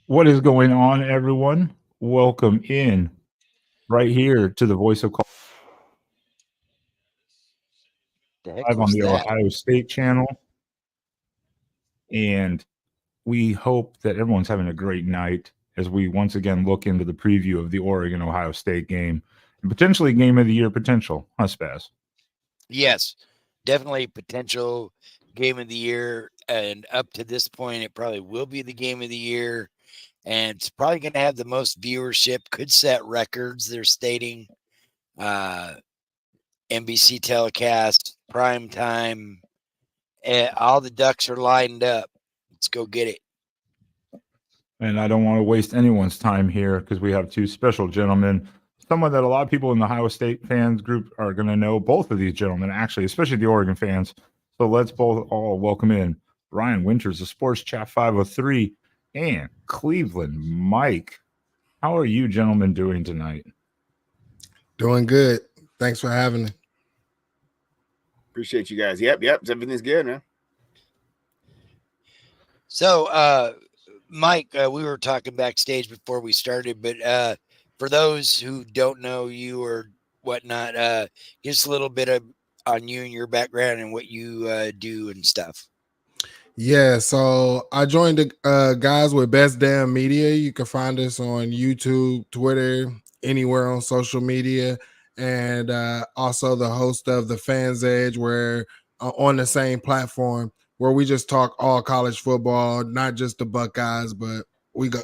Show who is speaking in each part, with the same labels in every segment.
Speaker 1: What is going on, everyone? Welcome in right here to the Voice of Call
Speaker 2: The heck
Speaker 1: live on
Speaker 2: was
Speaker 1: the
Speaker 2: that?
Speaker 1: Ohio State channel. And we hope that everyone's having a great night as we once again look into the preview of the Oregon Ohio State game and potentially game of the year potential, huh, Spaz?
Speaker 2: Yes, definitely potential game of the year. And up to this point, it probably will be the game of the year. And it's probably going to have the most viewership, could set records. They're stating uh, NBC telecast, prime time. All the ducks are lined up. Let's go get it.
Speaker 1: And I don't want to waste anyone's time here because we have two special gentlemen, someone that a lot of people in the Ohio State fans group are going to know, both of these gentlemen, actually, especially the Oregon fans. So let's both all welcome in Ryan Winters of Sports Chat 503 and Cleveland Mike. How are you gentlemen doing tonight?
Speaker 3: Doing good. Thanks for having me.
Speaker 4: Appreciate you guys. Yep. Everything's good, man.
Speaker 2: So, Mike, we were talking backstage before we started, but for those who don't know you or whatnot, give us a little bit on you and your background and what you do and stuff.
Speaker 3: Yeah, so I joined the guys with Best Damn Media. You can find us on YouTube, Twitter, anywhere on social media, and also the host of the Fans Edge, where on the same platform where we just talk all college football, not just the Buckeyes, but we go,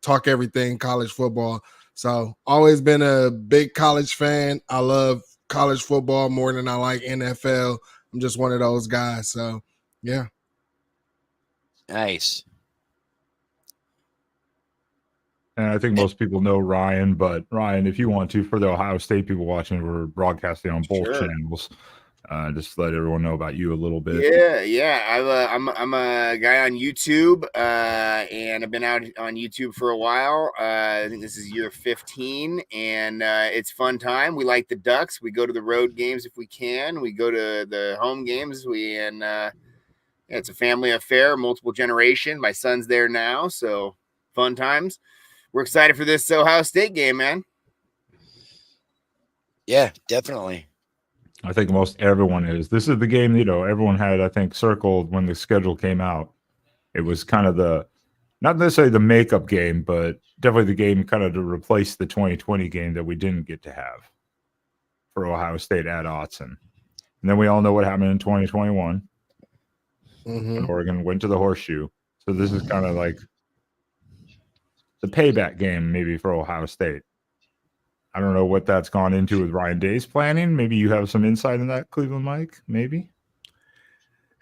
Speaker 3: talk everything college football. So always been a big college fan. I love college football more than I like NFL. I'm just one of those guys. So yeah.
Speaker 2: Nice.
Speaker 1: And I think most people know Ryan, but Ryan, if you want to, for the Ohio State people watching, we're broadcasting on both
Speaker 4: Sure.
Speaker 1: channels. Just to let everyone know about you a little bit.
Speaker 4: Yeah. I'm a guy on YouTube, and I've been out on YouTube for a while. I think this is year 15, and it's fun time. We like the Ducks. We go to the road games if we can. We go to the home games. It's a family affair, multiple generation. My son's there now, so fun times. We're excited for this Ohio State game, man.
Speaker 2: Yeah, definitely.
Speaker 1: I think most everyone is. This is the game, everyone had, I think, circled when the schedule came out. It was kind of not necessarily the makeup game, but definitely the game kind of to replace the 2020 game that we didn't get to have for Ohio State at Autzen. And then we all know what happened in 2021 when Oregon went to the horseshoe. So this is kind of like the payback game maybe for Ohio State. I don't know what that's gone into with Ryan Day's planning. Maybe you have some insight in that, Cleveland Mike, maybe?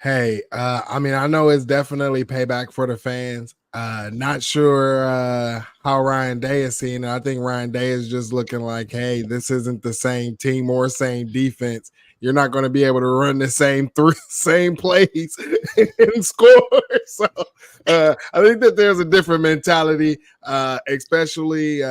Speaker 3: Hey, I mean, I know it's definitely payback for the fans. Not sure how Ryan Day is seeing it. I think Ryan Day is just looking like, hey, this isn't the same team or same defense. You're not going to be able to run the same plays and score. So I think that there's a different mentality, especially,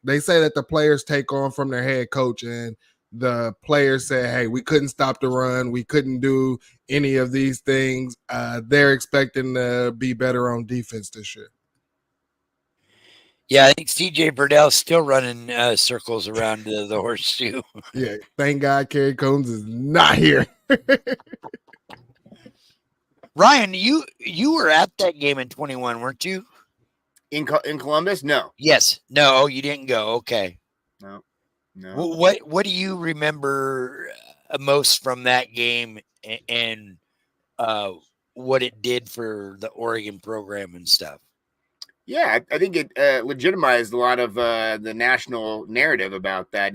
Speaker 3: they say that the players take on from their head coach, and the players say, hey, we couldn't stop the run. We couldn't do any of these things. They're expecting to be better on defense this year.
Speaker 2: Yeah, I think CJ Burdell's still running circles around the horseshoe.
Speaker 3: Yeah, thank God Kerry Combs is not here.
Speaker 2: Ryan, you were at that game in 21, weren't you?
Speaker 4: In Columbus? No.
Speaker 2: Yes. No, you didn't go. Okay.
Speaker 4: No.
Speaker 2: What do you remember most from that game, and what it did for the Oregon program and stuff?
Speaker 4: Yeah, I think it legitimized a lot of the national narrative about that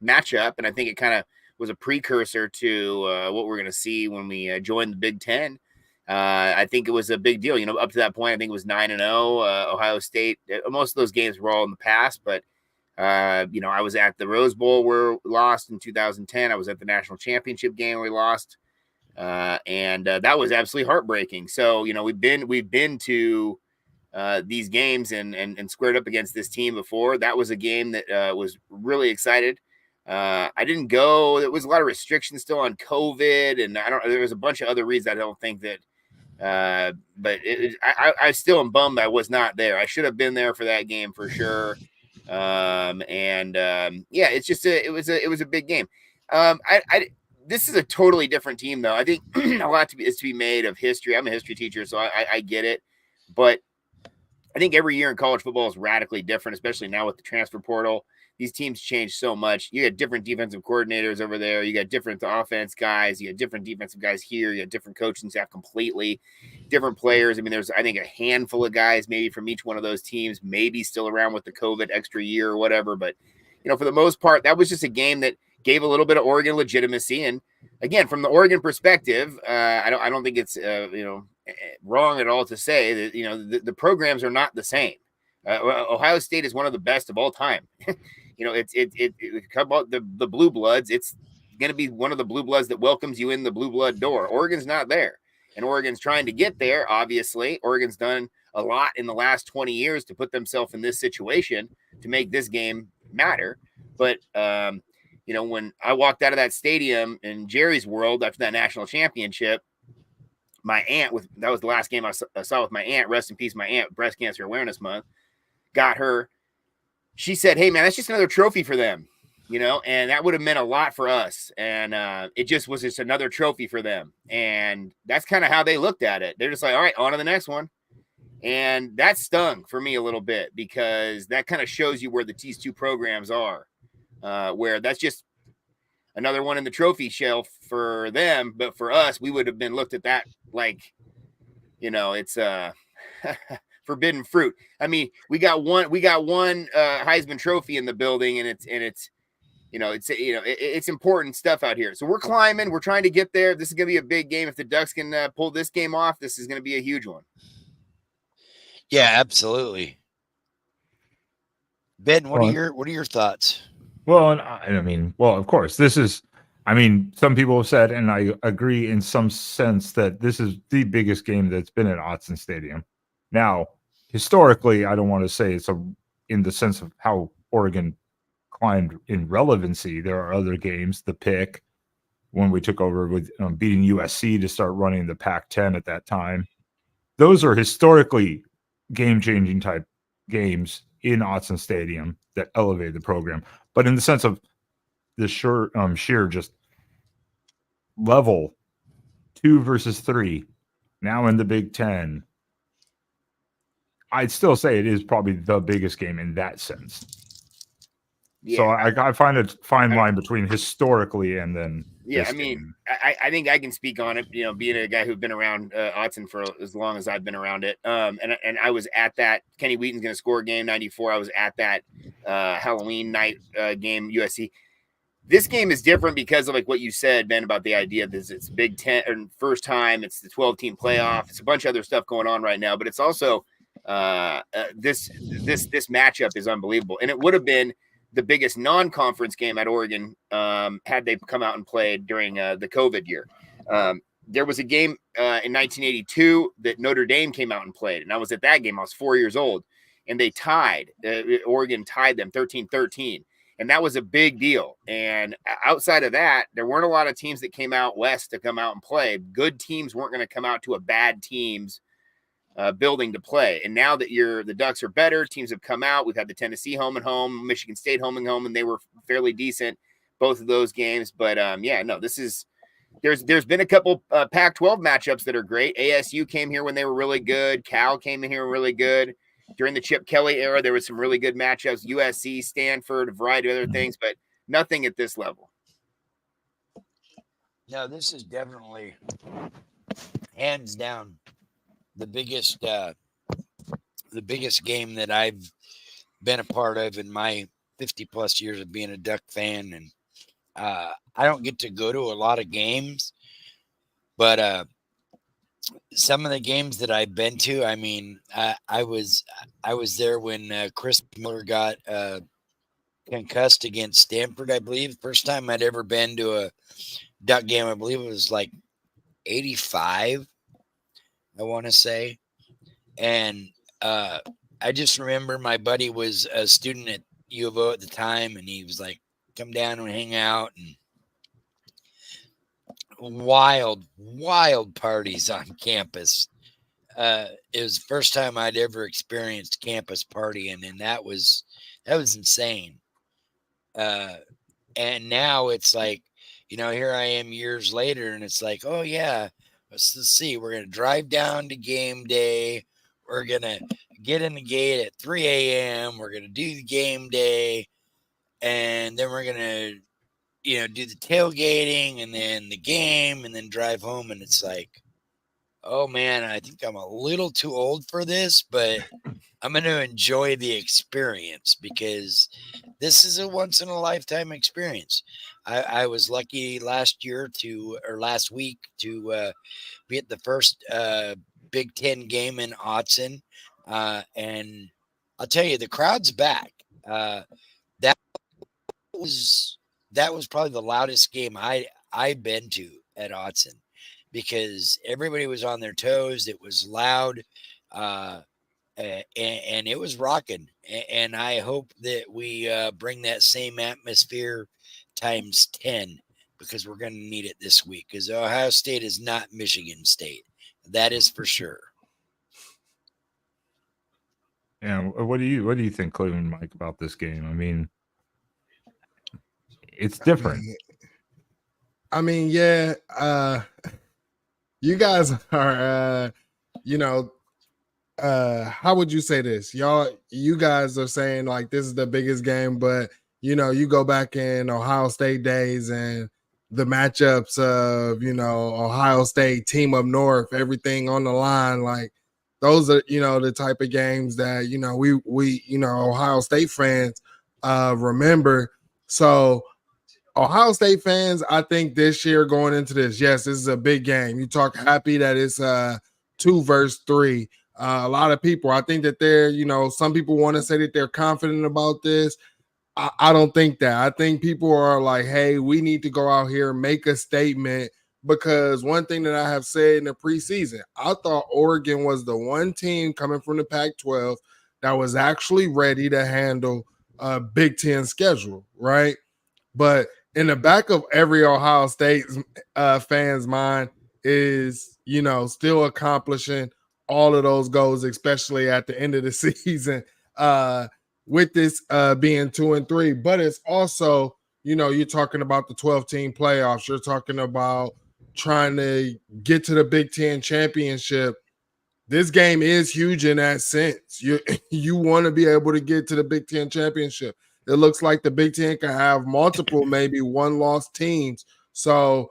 Speaker 4: matchup, and I think it kind of was a precursor to what we're going to see when we join the Big Ten. I think it was a big deal. Up to that point, I think it was 9-0. Ohio State. Most of those games were all in the past, but I was at the Rose Bowl where we lost in 2010. I was at the national championship game where we lost, and that was absolutely heartbreaking. So we've been to these games and squared up against this team before. That was a game that was really excited. I didn't go. There was a lot of restrictions still on COVID, and there was a bunch of other reasons I don't think that But I still am bummed I was not there. I should have been there for that game for sure. Yeah, it's just it was a big game. This is a totally different team though. I think a lot is to be made of history. I'm a history teacher, so I get it, but I think every year in college football is radically different, especially now with the transfer portal. These teams change so much. You got different defensive coordinators over there. You got different offense guys. You got different defensive guys here. You got different coaching staff completely, different players. I mean, there's, I think, a handful of guys maybe from each one of those teams, maybe still around with the COVID extra year or whatever. But, for the most part, that was just a game that gave a little bit of Oregon legitimacy. And again, from the Oregon perspective, I don't think it's, wrong at all to say that, the programs are not the same. Ohio State is one of the best of all time. It come about the blue bloods. It's going to be one of the blue bloods that welcomes you in the blue blood door. Oregon's not there, and Oregon's trying to get there. Obviously, Oregon's done a lot in the last 20 years to put themselves in this situation to make this game matter. But when I walked out of that stadium in Jerry's world after that national championship, my aunt, that was the last game I saw with my aunt. Rest in peace, my aunt. Breast Cancer Awareness Month. Got her. She said, "Hey, man, that's just another trophy for them, and that would have meant a lot for us. And it just was just another trophy for them. And that's kind of how they looked at it. They're just like, all right, on to the next one. And that stung for me a little bit because that kind of shows you where these two programs are, where that's just another one in the trophy shelf for them. But for us, we would have been looked at that like, it's forbidden fruit. I mean, we got one Heisman Trophy in the building, and it's important stuff out here. So we're climbing. We're trying to get there. This is going to be a big game. If the Ducks can pull this game off, this is going to be a huge one.
Speaker 2: Yeah, absolutely. Ben, what are your thoughts?
Speaker 1: Well, of course, this is. Some people have said, and I agree in some sense, that this is the biggest game that's been at Autzen Stadium. Now, historically, I don't want to say it's in the sense of how Oregon climbed in relevancy. There are other games, the pick, when we took over with beating USC to start running the Pac-10 at that time. Those are historically game-changing type games in Autzen Stadium that elevated the program. But in the sense of the sheer just level, 2 versus 3, now in the Big Ten, I'd still say it is probably the biggest game in that sense. Yeah. So I find a fine line between historically and then.
Speaker 4: Yeah, I think I can speak on it. Being a guy who's been around Autzen for as long as I've been around it, and I was at that Kenny Wheaton's going to score game '94. I was at that Halloween night game USC. This game is different because of like what you said, Ben, about the idea that it's Big Ten or first time. It's the 12-team playoff. It's a bunch of other stuff going on right now, but it's also this matchup is unbelievable, and it would have been the biggest non-conference game at Oregon had they come out and played during the COVID year. There was a game in 1982 that Notre Dame came out and played, and I was at that game. I was 4 years old, and they tied. Oregon tied them 13-13, and that was a big deal. And outside of that, there weren't a lot of teams that came out west to come out and play. Good teams weren't going to come out to a bad team's building to play. And now that the Ducks are better, teams have come out. We've had the Tennessee home and home, Michigan State home and home, and they were fairly decent, both of those games. But there's been a couple Pac-12 matchups that are great. ASU came here when they were really good. Cal came in here really good. During the Chip Kelly era, there was some really good matchups. USC, Stanford, a variety of other things, but nothing at this level.
Speaker 2: No, this is definitely hands down the biggest game that I've been a part of in my 50 plus years of being a Duck fan. And I don't get to go to a lot of games, but some of the games that I've been to, I was there when Chris Miller got concussed against Stanford, I believe. First time I'd ever been to a Duck game, I believe it was like 85, I want to say. And I just remember my buddy was a student at U of O at the time, and he was like, come down and hang out. And wild parties on campus. it was the first time I'd ever experienced campus partying, and that was insane. And now it's like, here I am years later, and it's like, oh yeah, let's see, we're gonna drive down to game day, we're gonna get in the gate at 3 a.m., we're gonna do the game day, and then we're gonna do the tailgating and then the game and then drive home. And it's like, oh man, I think I'm a little too old for this, but I'm going to enjoy the experience because this is a once in a lifetime experience. I was lucky last week to be at the first Big Ten game in Autzen. And I'll tell you, the crowd's back. That was probably the loudest game I've been to at Autzen because everybody was on their toes. It was loud, and it was rocking. And I hope that we bring that same atmosphere times 10 because we're going to need it this week because Ohio State is not Michigan State. That is for sure.
Speaker 1: Yeah, what do you think, Cleveland Mike, about this game? I mean, it's different.
Speaker 3: I mean, yeah. You guys are, how would you say this? You guys are saying like this is the biggest game, but you go back in Ohio State days and the matchups of Ohio State, team up north, everything on the line, like those are the type of games that we Ohio State fans remember. So Ohio State fans, I think this year going into this, yes, this is a big game. You talk happy that it's 2 versus 3. A lot of people, I think that they're, some people want to say that they're confident about this. I don't think that. I think people are like, hey, we need to go out here and make a statement because one thing that I have said in the preseason, I thought Oregon was the one team coming from the Pac-12 that was actually ready to handle a Big Ten schedule, right? But in the back of every Ohio State fan's mind is, still accomplishing all of those goals, especially at the end of the season, with this being 2-3. But it's also, you're talking about the 12-team playoffs. You're talking about trying to get to the Big Ten championship. This game is huge in that sense. You want to be able to get to the Big Ten championship. It looks like the Big Ten can have multiple, maybe one-loss teams. So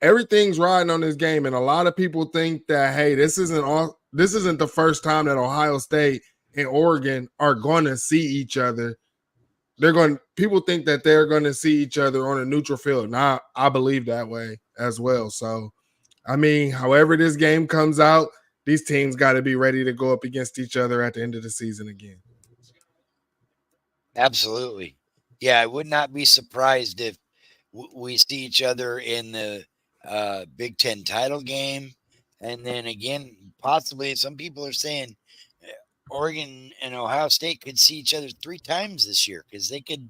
Speaker 3: everything's riding on this game, and a lot of people think that this isn't the first time that Ohio State and Oregon are going to see each other. People think that they're going to see each other on a neutral field. Now, I believe that way as well. So, I mean, however this game comes out, these teams got to be ready to go up against each other at the end of the season again.
Speaker 2: Absolutely. Yeah, I would not be surprised if we see each other in the Big Ten title game. And then again, possibly some people are saying Oregon and Ohio State could see each other 3 times this year because they could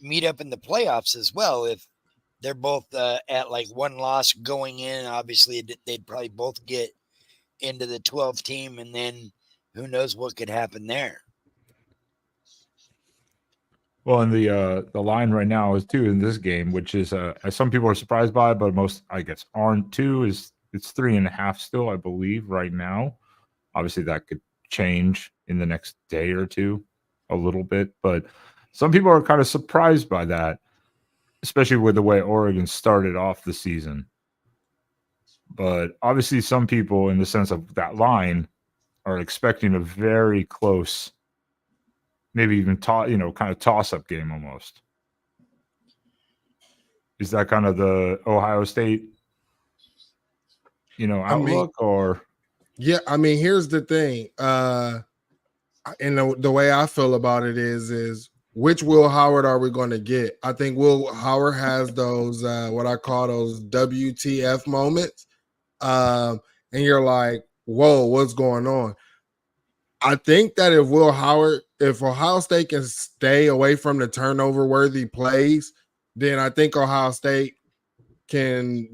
Speaker 2: meet up in the playoffs as well if they're both at like one loss going in. Obviously, they'd probably both get into the 12 team, and then who knows what could happen there.
Speaker 1: Well, and the line right now is 2 in this game, which is some people are surprised by, but most I guess aren't too. It's 3.5 still, I believe, right now. Obviously, that could change in the next day or two a little bit, but some people are kind of surprised by that, especially with the way Oregon started off the season. But obviously, some people, in the sense of that line, are expecting a very close, maybe even kind of toss-up game almost. Is that kind of the Ohio State, outlook, or?
Speaker 3: Yeah, I mean, here's the thing. And the way I feel about it is which Will Howard are we going to get? I think Will Howard has those what I call those WTF moments, and you're like, whoa, what's going on? I think that if Ohio State can stay away from the turnover-worthy plays, then I think Ohio State can,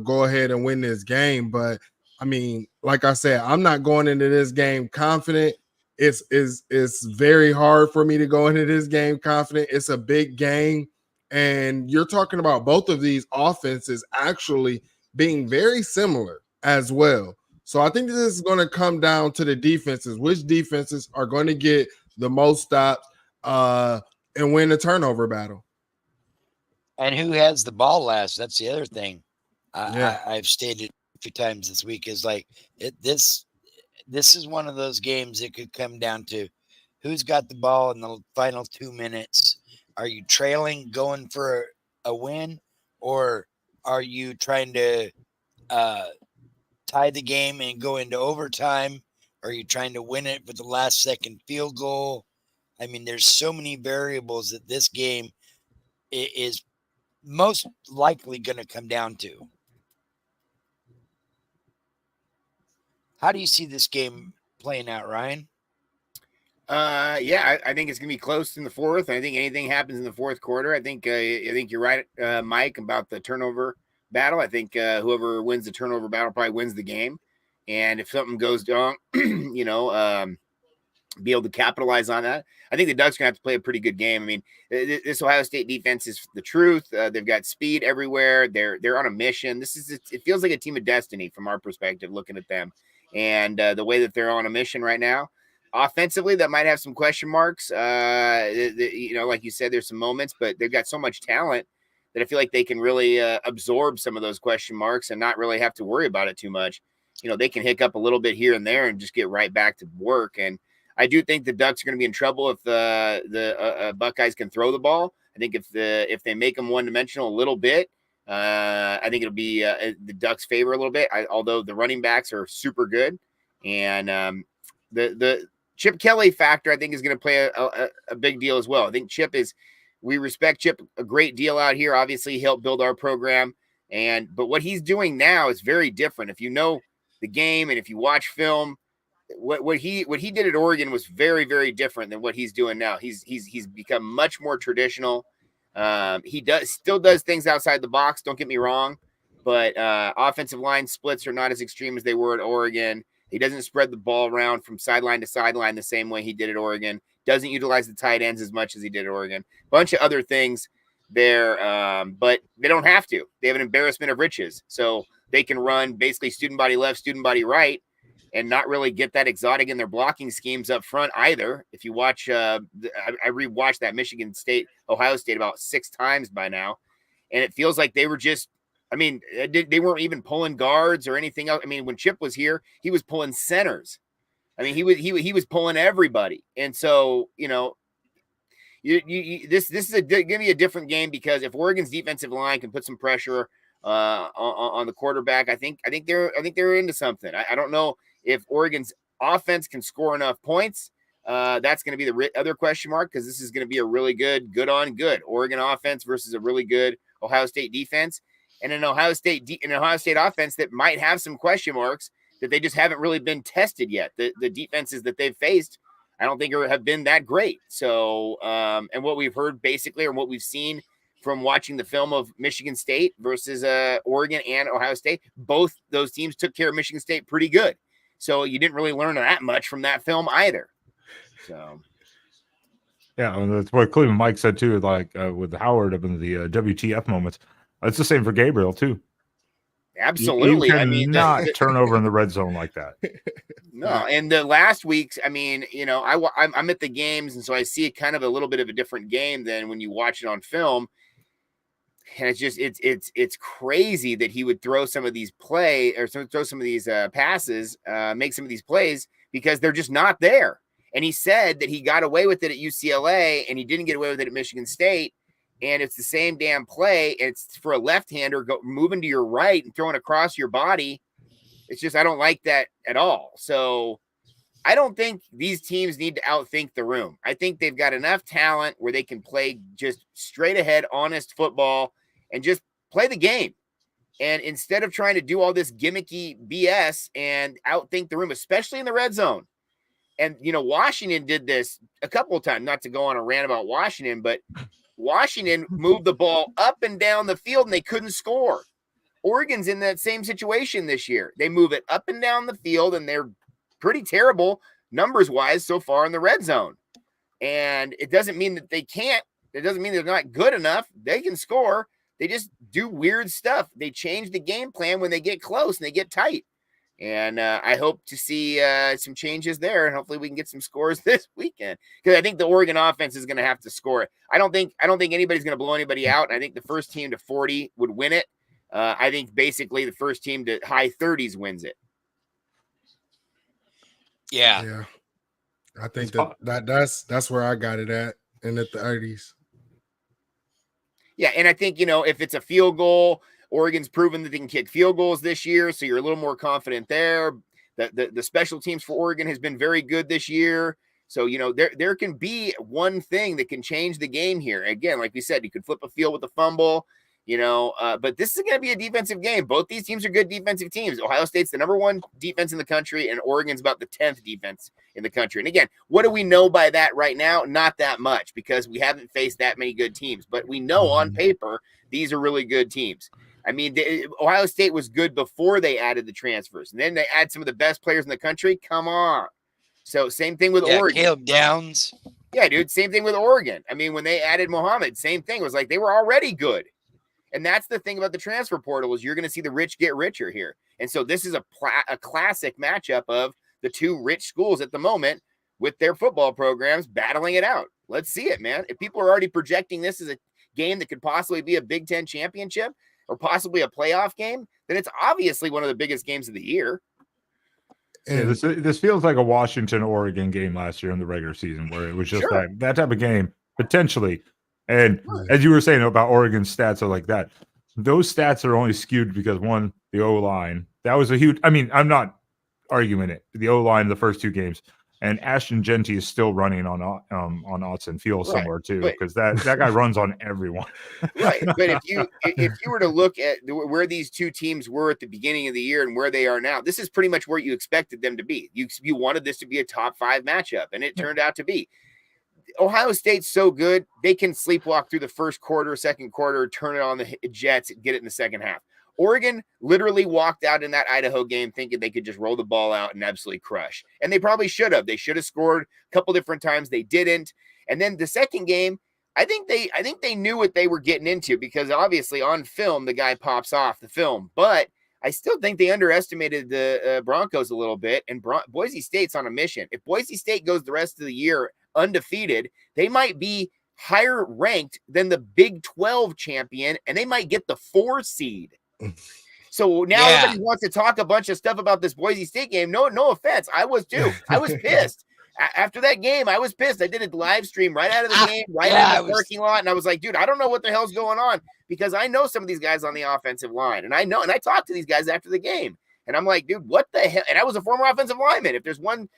Speaker 3: go ahead and win this game. But I mean, like I said, I'm not going into this game confident. It's very hard for me to go into this game confident. It's a big game, and you're talking about both of these offenses actually being very similar as well. So I think this is going to come down to the defenses. Which defenses are going to get the most stops and win the turnover battle?
Speaker 2: And who has the ball last? That's the other thing.
Speaker 3: Yeah.
Speaker 2: I've stated a few times this week is like this is one of those games that could come down to who's got the ball in the final 2 minutes. Are you trailing, going for a win, or are you trying to tie the game and go into overtime? Are you trying to win it with the last second field goal? I mean, there's so many variables that this game is most likely going to come down to. How do you see this game playing out, Ryan?
Speaker 4: Yeah, I think it's gonna be close in the fourth. I think anything happens in the fourth quarter. I think you're right, Mike, about the turnover battle. I think whoever wins the turnover battle probably wins the game. And if something goes wrong, be able to capitalize on that. I think the Ducks are gonna have to play a pretty good game. I mean, this Ohio State defense is the truth. They've got speed everywhere. They're on a mission. It feels like a team of destiny from our perspective, looking at them and the way that they're on a mission right now. Offensively, that might have some question marks. Like you said, there's some moments, but they've got so much talent that I feel like they can really absorb some of those question marks and not really have to worry about it too much. They can hiccup a little bit here and there and just get right back to work. And I do think the Ducks are going to be in trouble if the Buckeyes can throw the ball. I think if they make them one-dimensional a little bit, I think it'll be the Ducks' favor a little bit. Although the running backs are super good, and the Chip Kelly factor, I think, is going to play a big deal as well. I think we respect Chip a great deal out here. Obviously, he helped build our program, but what he's doing now is very different. If you know the game and if you watch film, what he did at Oregon was very, very different than what he's doing now. He's become much more traditional. He still does things outside the box. Don't get me wrong, but offensive line splits are not as extreme as they were at Oregon. He doesn't spread the ball around from sideline to sideline the same way he did at Oregon. Doesn't utilize the tight ends as much as he did at Oregon. Bunch of other things there, but they don't have to. They have an embarrassment of riches. So they can run basically student body left, student body right, and not really get that exotic in their blocking schemes up front either. If you watch, I rewatched that Michigan State, Ohio State about 6 times by now, and it feels like they were just, they weren't even pulling guards or anything else. I mean, when Chip was here, he was pulling centers. I mean, he was pulling everybody. And so, this is going to be a different game because if Oregon's defensive line can put some pressure on the quarterback, I think they're into something. I don't know if Oregon's offense can score enough points. That's going to be the other question mark because this is going to be a really good on good Oregon offense versus a really good Ohio State defense. And an Ohio State offense that might have some question marks that they just haven't really been tested yet. The defenses that they've faced, I don't think have been that great. So, and what we've heard basically, or what we've seen from watching the film of Michigan State versus Oregon and Ohio State, both those teams took care of Michigan State pretty good. So you didn't really learn that much from that film either. So.
Speaker 1: Yeah, and that's what Cleveland Mike said too, like with Howard up in the WTF moments. It's the same for Gabriel too.
Speaker 4: Absolutely.
Speaker 1: You cannot turn over in the red zone like that.
Speaker 4: No, and the last weeks, I'm at the games, and so I see it kind of a little bit of a different game than when you watch it on film. And it's just it's crazy that he would throw some of these throw some of these passes, make some of these plays because they're just not there. And he said that he got away with it at UCLA and he didn't get away with it at Michigan State. And it's the same damn play. It's for a left-hander moving to your right and throwing across your body. It's just, I don't like that at all. So I don't think these teams need to outthink the room. I think they've got enough talent where they can play just straight ahead, honest football and just play the game. And instead of trying to do all this gimmicky BS and outthink the room, especially in the red zone. And, Washington did this a couple of times, not to go on a rant about Washington, but Washington moved the ball up and down the field and they couldn't score. Oregon's in that same situation this year. They move it up and down the field, and they're pretty terrible numbers-wise so far in the red zone. And it doesn't mean that they can't. It doesn't mean they're not good enough. They can score. They just do weird stuff. They change the game plan when they get close and they get tight. And I hope to see some changes there, and hopefully we can get some scores this weekend, because I think the Oregon offense is going to have to score it. I don't think anybody's going to blow anybody out. I think the first team to 40 would win it. I think basically the first team to high 30s wins it.
Speaker 2: Yeah.
Speaker 3: I think that's where I got it at, in the 30s.
Speaker 4: Yeah, and I think, if it's a field goal, Oregon's proven that they can kick field goals this year, so you're a little more confident there. The special teams for Oregon has been very good this year. So, there can be one thing that can change the game here. Again, like we said, you could flip a field with a fumble, but this is going to be a defensive game. Both these teams are good defensive teams. Ohio State's the number 1 defense in the country, and Oregon's about the 10th defense in the country. And again, what do we know by that right now? Not that much, because we haven't faced that many good teams, but we know on paper these are really good teams. I mean, Ohio State was good before they added the transfers, and then they add some of the best players in the country. Come on. So same thing with Oregon.
Speaker 2: Caleb Downs.
Speaker 4: Yeah, dude. Same thing with Oregon. I mean, when they added Muhammad, same thing. It was like they were already good. And that's the thing about the transfer portal, is you're going to see the rich get richer here. And so this is a classic matchup of the two rich schools at the moment with their football programs battling it out. Let's see it, man. If people are already projecting this as a game that could possibly be a Big Ten championship or possibly a playoff game, then it's obviously one of the biggest games of the year.
Speaker 1: Yeah, this feels like a Washington-Oregon game last year in the regular season, where it was just that type of game, potentially. And as you were saying about Oregon's stats are like that, those stats are only skewed because, one, the O-line, that was a huge – I mean, I'm not arguing it. The O-line, the first 2 games. And Ashton Genty is still running on Austin Field somewhere too, because that guy runs on everyone.
Speaker 4: Right, but if you were to look at where these two teams were at the beginning of the year and where they are now, this is pretty much where you expected them to be. You wanted this to be a top 5 matchup, and it turned out to be. Ohio State's so good, they can sleepwalk through the first quarter, second quarter, turn it on the Jets, get it in the second half. Oregon literally walked out in that Idaho game thinking they could just roll the ball out and absolutely crush. And they probably should have. They should have scored a couple different times. They didn't. And then the second game, I think they knew what they were getting into, because obviously on film, the guy pops off the film. But I still think they underestimated the Broncos a little bit. And Boise State's on a mission. If Boise State goes the rest of the year undefeated, they might be higher ranked than the Big 12 champion, and they might get the 4 seed. So now everybody wants to talk a bunch of stuff about this Boise State game. No offense. I was too. I was pissed. After that game, I was pissed. I did a live stream right out of the game, out of the parking lot. And I was like, dude, I don't know what the hell's going on, because I know some of these guys on the offensive line. And I talked to these guys after the game. And I'm like, dude, what the hell? And I was a former offensive lineman. If there's one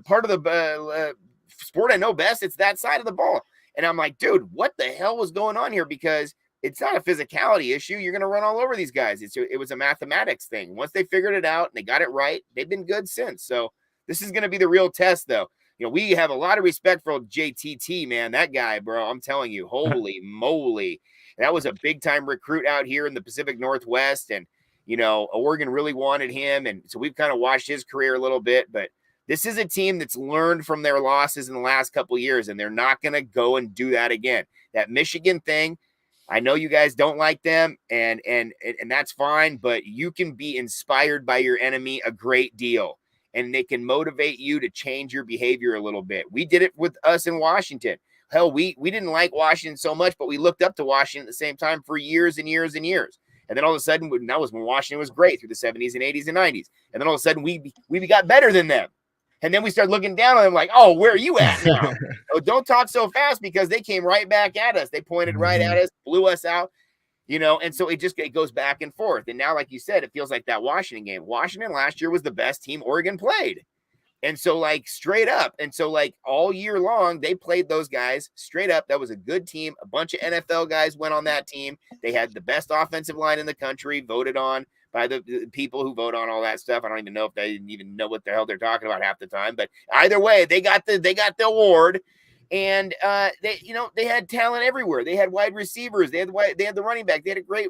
Speaker 4: part of the sport I know best, it's that side of the ball. And I'm like, dude, what the hell was going on here? Because it's not a physicality issue. You're going to run all over these guys. It was a mathematics thing. Once they figured it out and they got it right, they've been good since. So this is going to be the real test, though. We have a lot of respect for JTT, man. That guy, bro, I'm telling you, holy moly. That was a big-time recruit out here in the Pacific Northwest. And, Oregon really wanted him. And so we've kind of watched his career a little bit. But this is a team that's learned from their losses in the last couple of years, and they're not going to go and do that again. That Michigan thing, I know you guys don't like them, and that's fine, but you can be inspired by your enemy a great deal, and they can motivate you to change your behavior a little bit. We did it with us in Washington. Hell, we didn't like Washington so much, but we looked up to Washington at the same time for years and years and years. And then all of a sudden, that was when Washington was great through the 70s and 80s and 90s. And then all of a sudden, we got better than them. And then we started looking down on them like, oh, where are you at now? Oh, don't talk so fast, because they came right back at us. They pointed right at us, blew us out, and so it goes back and forth. And now, like you said, it feels like that Washington game. Washington last year was the best team Oregon played. And so, like, straight up. And so, like, all year long, they played those guys straight up. That was a good team. A bunch of NFL guys went on that team. They had the best offensive line in the country, voted on by the people who vote on all that stuff. I don't even know if they even know what the hell they're talking about half the time. But either way, they got the award. And they had talent everywhere. They had wide receivers. They had the running back. They had a great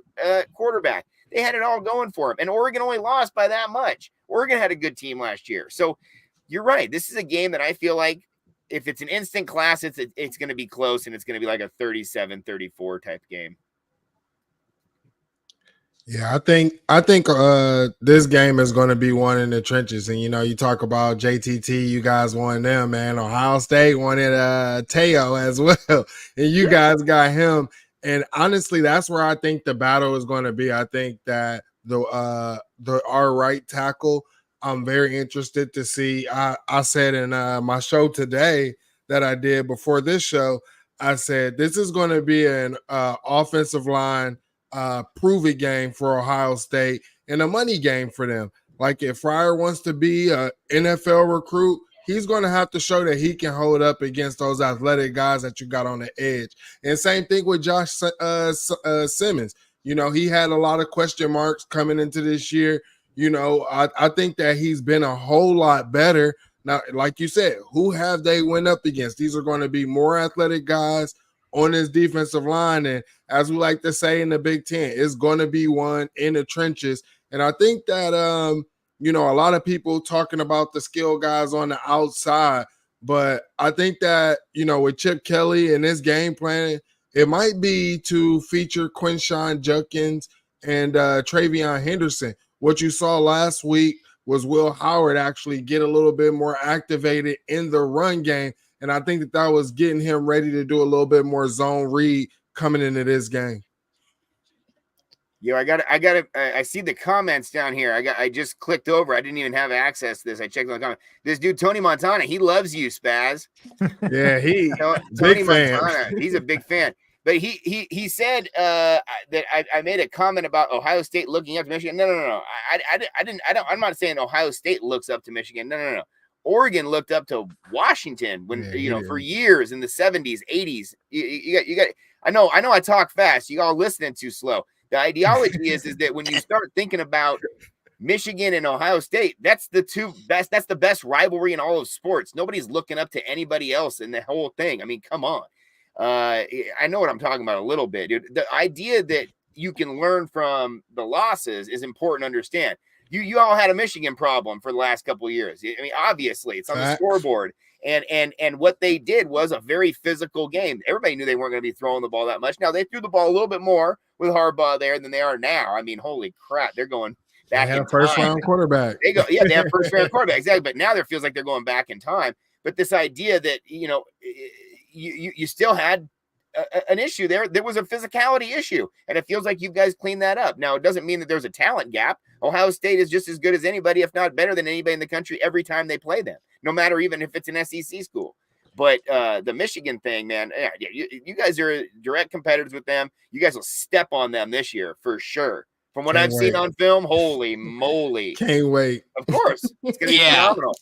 Speaker 4: quarterback. They had it all going for them. And Oregon only lost by that much. Oregon had a good team last year. So you're right. This is a game that I feel like if it's an instant class, it's going to be close, and it's going to be like a 37-34 type game.
Speaker 3: Yeah, I think this game is going to be one in the trenches. And you talk about JTT, you guys won them, man. Ohio State wanted Teo as well, and you guys got him. And honestly, that's where I think the battle is going to be. I think that our right tackle, I'm very interested to see. I said in my show today that I did before this show, I said this is going to be an offensive line prove it game for Ohio State and a money game for them. Like if Fryer wants to be an NFL recruit, he's going to have to show that he can hold up against those athletic guys that you got on the edge. And same thing with Josh Simmons. He had a lot of question marks coming into this year. I think that he's been a whole lot better. Now, like you said, who have they went up against? These are going to be more athletic guys on this defensive line. And as we like to say in the Big Ten, it's going to be one in the trenches. And I think that, a lot of people talking about the skill guys on the outside, but I think that, with Chip Kelly and his game plan, it might be to feature Quinshon Judkins and Travion Henderson. What you saw last week was Will Howard actually get a little bit more activated in the run game. And I think that was getting him ready to do a little bit more zone read coming into this game.
Speaker 4: Yo, I see the comments down here. I just clicked over. I didn't even have access to this. I checked on the comment. This dude, Tony Montana, he loves you, Spaz.
Speaker 3: Yeah,
Speaker 4: Tony Montana, he's a big fan. But he said that I made a comment about Ohio State looking up to Michigan. No. I'm not saying Ohio State looks up to Michigan. No. Oregon looked up to Washington when for years in the 70s, 80s. You got. I know. I talk fast. You all listening too slow. The ideology is that when you start thinking about Michigan and Ohio State, that's the best rivalry in all of sports. Nobody's looking up to anybody else in the whole thing. I mean, come on. I know what I'm talking about a little bit, dude. The idea that you can learn from the losses is important to understand. You all had a Michigan problem for the last couple of years. I mean, obviously, it's on the scoreboard. And what they did was a very physical game. Everybody knew they weren't going to be throwing the ball that much. Now, they threw the ball a little bit more with Harbaugh there than they are now. I mean, holy crap. They're going back in time.
Speaker 3: First-round quarterback.
Speaker 4: They have first-round quarterback. Exactly. But now there feels like they're going back in time. But this idea that, you still had an issue there. There was a physicality issue, and it feels like you guys cleaned that up. Now, it doesn't mean that there's a talent gap. Ohio State is just as good as anybody, if not better than anybody in the country every time they play them, no matter even if it's an SEC school. But the Michigan thing, man, you guys are direct competitors with them. You guys will step on them this year for sure. From what I've seen on film, holy moly.
Speaker 3: Can't wait.
Speaker 4: Of course. It's going to be phenomenal.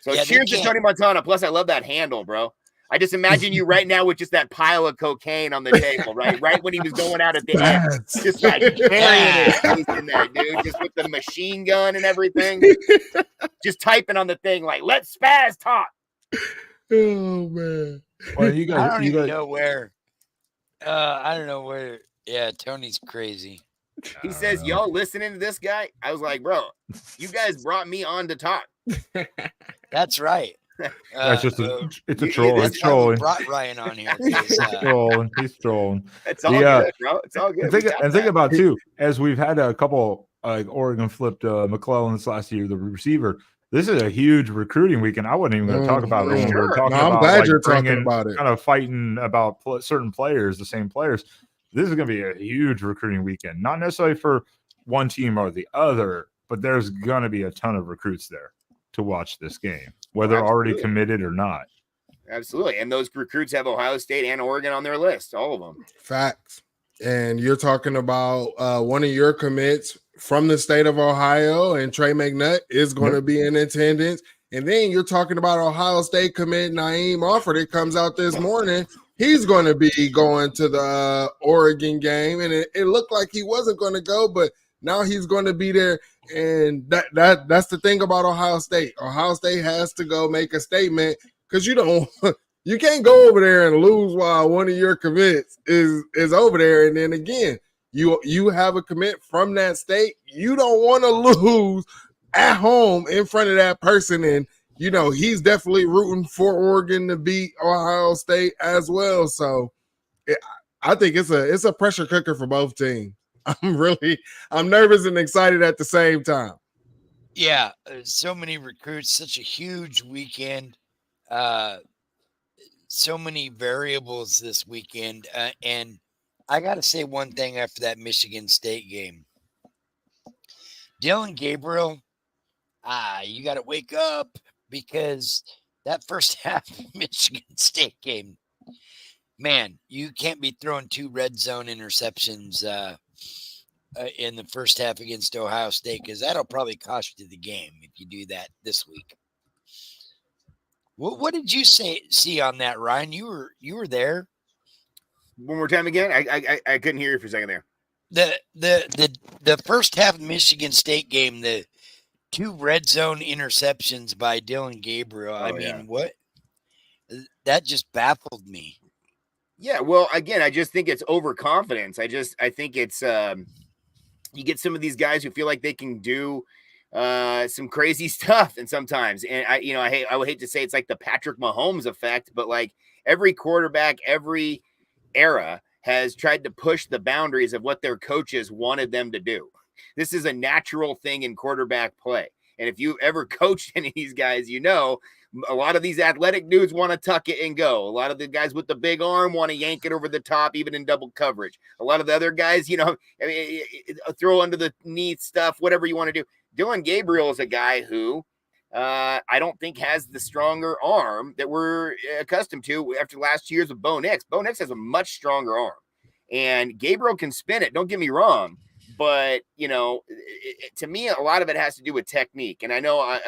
Speaker 4: So cheers to Tony Montana. Plus, I love that handle, bro. I just imagine you right now with just that pile of cocaine on the table, right? Right when he was going out at the end. Just like carrying it in there, dude. Just with the machine gun and everything. Just typing on the thing like, let Spaz talk.
Speaker 3: Oh, man.
Speaker 1: Well, you guys,
Speaker 2: I don't even know where. I don't know where. Yeah, Tony's crazy.
Speaker 4: He says, y'all listening to this guy? I was like, bro, you guys brought me on to talk.
Speaker 2: That's right.
Speaker 1: That's just it's a troll. It's trolling.
Speaker 2: Brought Ryan on here.
Speaker 1: He's trolling. He's trolling.
Speaker 4: It's all good, bro. It's all good.
Speaker 1: And think about too, as we've had a couple like Oregon flipped McClellan this last year, the receiver. This is a huge recruiting weekend. I wasn't even going to talk about it when we were talking about.
Speaker 3: I'm glad you're talking about it.
Speaker 1: Kind of fighting about certain players, the same players. This is going to be a huge recruiting weekend. Not necessarily for one team or the other, but there's going to be a ton of recruits there to watch this game, whether already committed or not.
Speaker 4: Absolutely. And those recruits have Ohio State and Oregon on their list, all of them.
Speaker 3: Facts. And you're talking about one of your commits from the state of Ohio, and Trey McNutt is going to be in attendance. And then you're talking about Ohio State commit Naeem Offord. It comes out this morning. He's going to be going to the Oregon game. And it looked like he wasn't going to go, but now he's going to be there. And that's the thing about Ohio State. Ohio State has to go make a statement, because you can't go over there and lose while one of your commits is over there. And then again, You have a commit from that state. You don't want to lose at home in front of that person, and he's definitely rooting for Oregon to beat Ohio State as well. So I think it's a pressure cooker for both teams. I'm nervous and excited at the same time.
Speaker 2: Yeah, so many recruits, such a huge weekend, so many variables this weekend, and I got to say one thing after that Michigan State game. Dylan Gabriel, you got to wake up, because that first half Michigan State game, man, you can't be throwing 2 red zone interceptions in the first half against Ohio State, because that'll probably cost you the game if you do that this week. What did you see on that, Ryan? You were there.
Speaker 4: One more time again. I couldn't hear you for a second there.
Speaker 2: The first half of Michigan State game, the 2 red zone interceptions by Dylan Gabriel. What? That just baffled me.
Speaker 4: Yeah, well, again, I just think it's overconfidence. I think it's you get some of these guys who feel like they can do some crazy stuff, and sometimes, and I would hate to say it's like the Patrick Mahomes effect, but like every quarterback, every era has tried to push the boundaries of what their coaches wanted them to do. This is a natural thing in quarterback play. And if you've ever coached any of these guys, a lot of these athletic dudes want to tuck it and go. A lot of the guys with the big arm want to yank it over the top, even in double coverage. A lot of the other guys, throw under the knee stuff, whatever you want to do. Dylan Gabriel is a guy who I don't think has the stronger arm that we're accustomed to after last year's of Bo Nix. Bo Nix has a much stronger arm, and Gabriel can spin it. Don't get me wrong. But, to me, a lot of it has to do with technique. And I know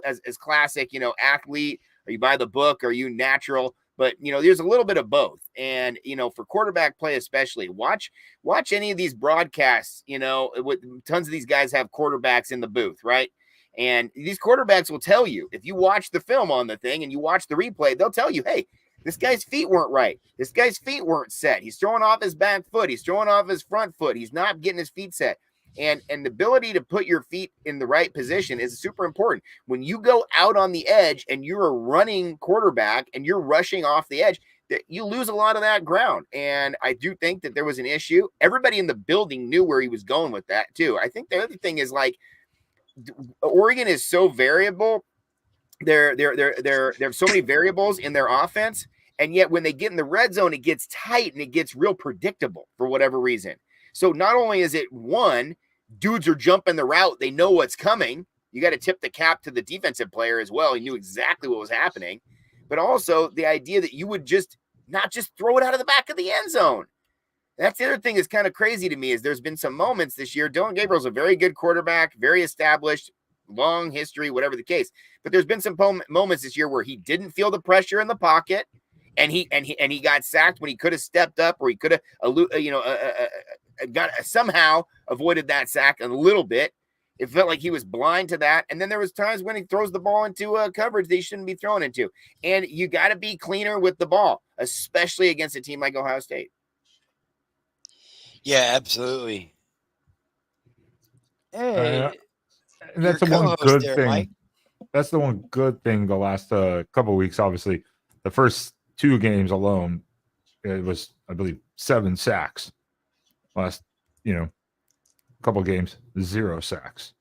Speaker 4: as classic, athlete, are you by the book? Are you natural? But, there's a little bit of both. And, for quarterback play especially, watch any of these broadcasts, with tons of these guys have quarterbacks in the booth, right? And these quarterbacks will tell you, if you watch the film on the thing and you watch the replay, they'll tell you, hey, this guy's feet weren't right. This guy's feet weren't set. He's throwing off his back foot. He's throwing off his front foot. He's not getting his feet set. And the ability to put your feet in the right position is super important. When you go out on the edge and you're a running quarterback and you're rushing off the edge, you lose a lot of that ground. And I do think that there was an issue. Everybody in the building knew where he was going with that too. I think the other thing is, like, Oregon is so variable. There are so many variables in their offense. And yet when they get in the red zone, it gets tight and it gets real predictable for whatever reason. So not only is it dudes are jumping the route, they know what's coming. You got to tip the cap to the defensive player as well. He knew exactly what was happening. But also the idea that you would not just throw it out of the back of the end zone. That's the other thing that's kind of crazy to me, is there's been some moments this year. Dylan Gabriel's a very good quarterback, very established, long history, whatever the case. But there's been some moments this year where he didn't feel the pressure in the pocket. And he got sacked when he could have stepped up, or he could have, somehow avoided that sack a little bit. It felt like he was blind to that. And then there was times when he throws the ball into coverage that he shouldn't be thrown into. And you got to be cleaner with the ball, especially against a team like Ohio State.
Speaker 2: Yeah, absolutely. Hey,
Speaker 1: that's the one good
Speaker 2: there,
Speaker 1: thing.
Speaker 2: Mike.
Speaker 1: That's the one good thing. The last couple of weeks, obviously, the first 2 games alone, it was, I believe, 7 sacks. Last, couple of games, 0 sacks.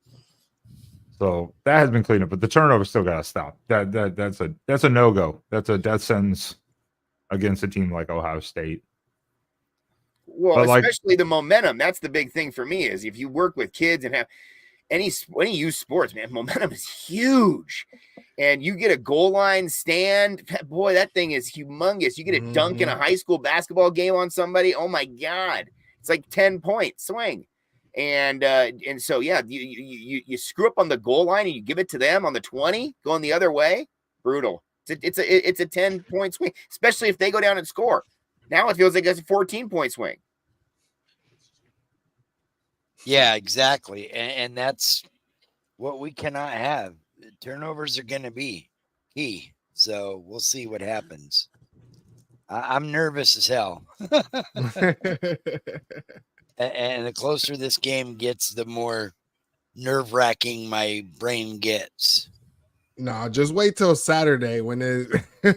Speaker 1: So that has been cleaned up, but the turnover still got to stop. That's a no-go. That's a death sentence against a team like Ohio State.
Speaker 4: Well, especially the momentum. That's the big thing for me, is if you work with kids and have any youth sports, man, momentum is huge. And you get a goal line stand, boy, that thing is humongous. You get a dunk in a high school basketball game on somebody. Oh my God. It's like 10-point swing. And so, yeah, you screw up on the goal line and you give it to them on the 20 going the other way. Brutal. It's a 10-point swing, especially if they go down and score. Now it feels like it's a 14-point swing.
Speaker 2: Yeah, exactly. And that's what we cannot have. Turnovers are going to be key. So we'll see what happens. I'm nervous as hell. And the closer this game gets, the more nerve-wracking my brain gets.
Speaker 3: No, just wait till Saturday when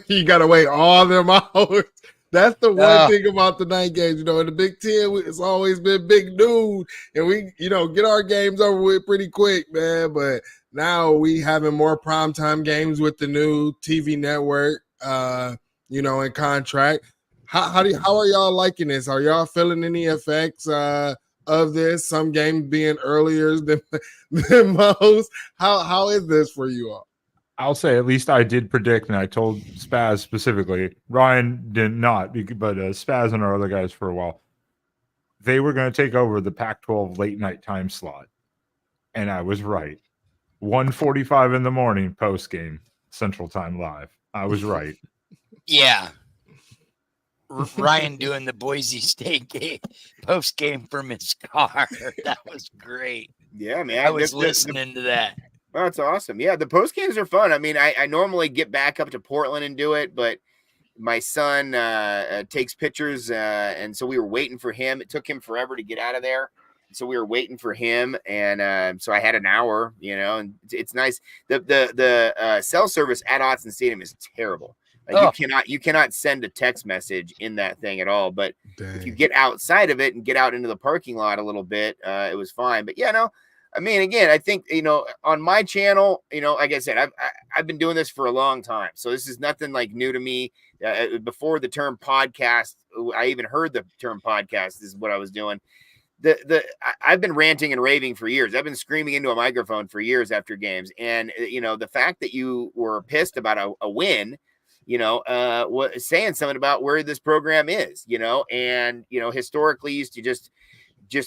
Speaker 3: you got to wait all them hours. That's the one thing about the night games. In the Big Ten, it's always been big news, and we, get our games over with pretty quick, man. But now we having more primetime games with the new TV network, in contract. How are y'all liking this? Are y'all feeling any effects of this? Some games being earlier than most. How is this for you all?
Speaker 1: I'll say at least I did predict, and I told Spaz specifically. Ryan did not, but Spaz and our other guys for a while, they were going to take over the Pac-12 late night time slot, and I was right. 1:45 in the morning post game, Central Time Live. I was right.
Speaker 2: Yeah. Ryan doing the Boise State game post game from his car. That was great.
Speaker 4: Yeah, man.
Speaker 2: I was listening to that.
Speaker 4: Oh, that's awesome. Yeah, the post games are fun. I mean, I normally get back up to Portland and do it, but my son takes pictures, and so we were waiting for him. It took him forever to get out of there, so we were waiting for him, and so I had an hour, and it's nice. The cell service at Autzen Stadium is terrible. You cannot send a text message in that thing at all. But if you get outside of it and get out into the parking lot a little bit, it was fine. But yeah, no. I mean, again, I think, on my channel, like I said, I've been doing this for a long time. So this is nothing like new to me. Before the term podcast, I even heard the term podcast. This is what I was doing. I've been ranting and raving for years. I've been screaming into a microphone for years after games. And, the fact that you were pissed about a win, saying something about where this program is, and, historically used to just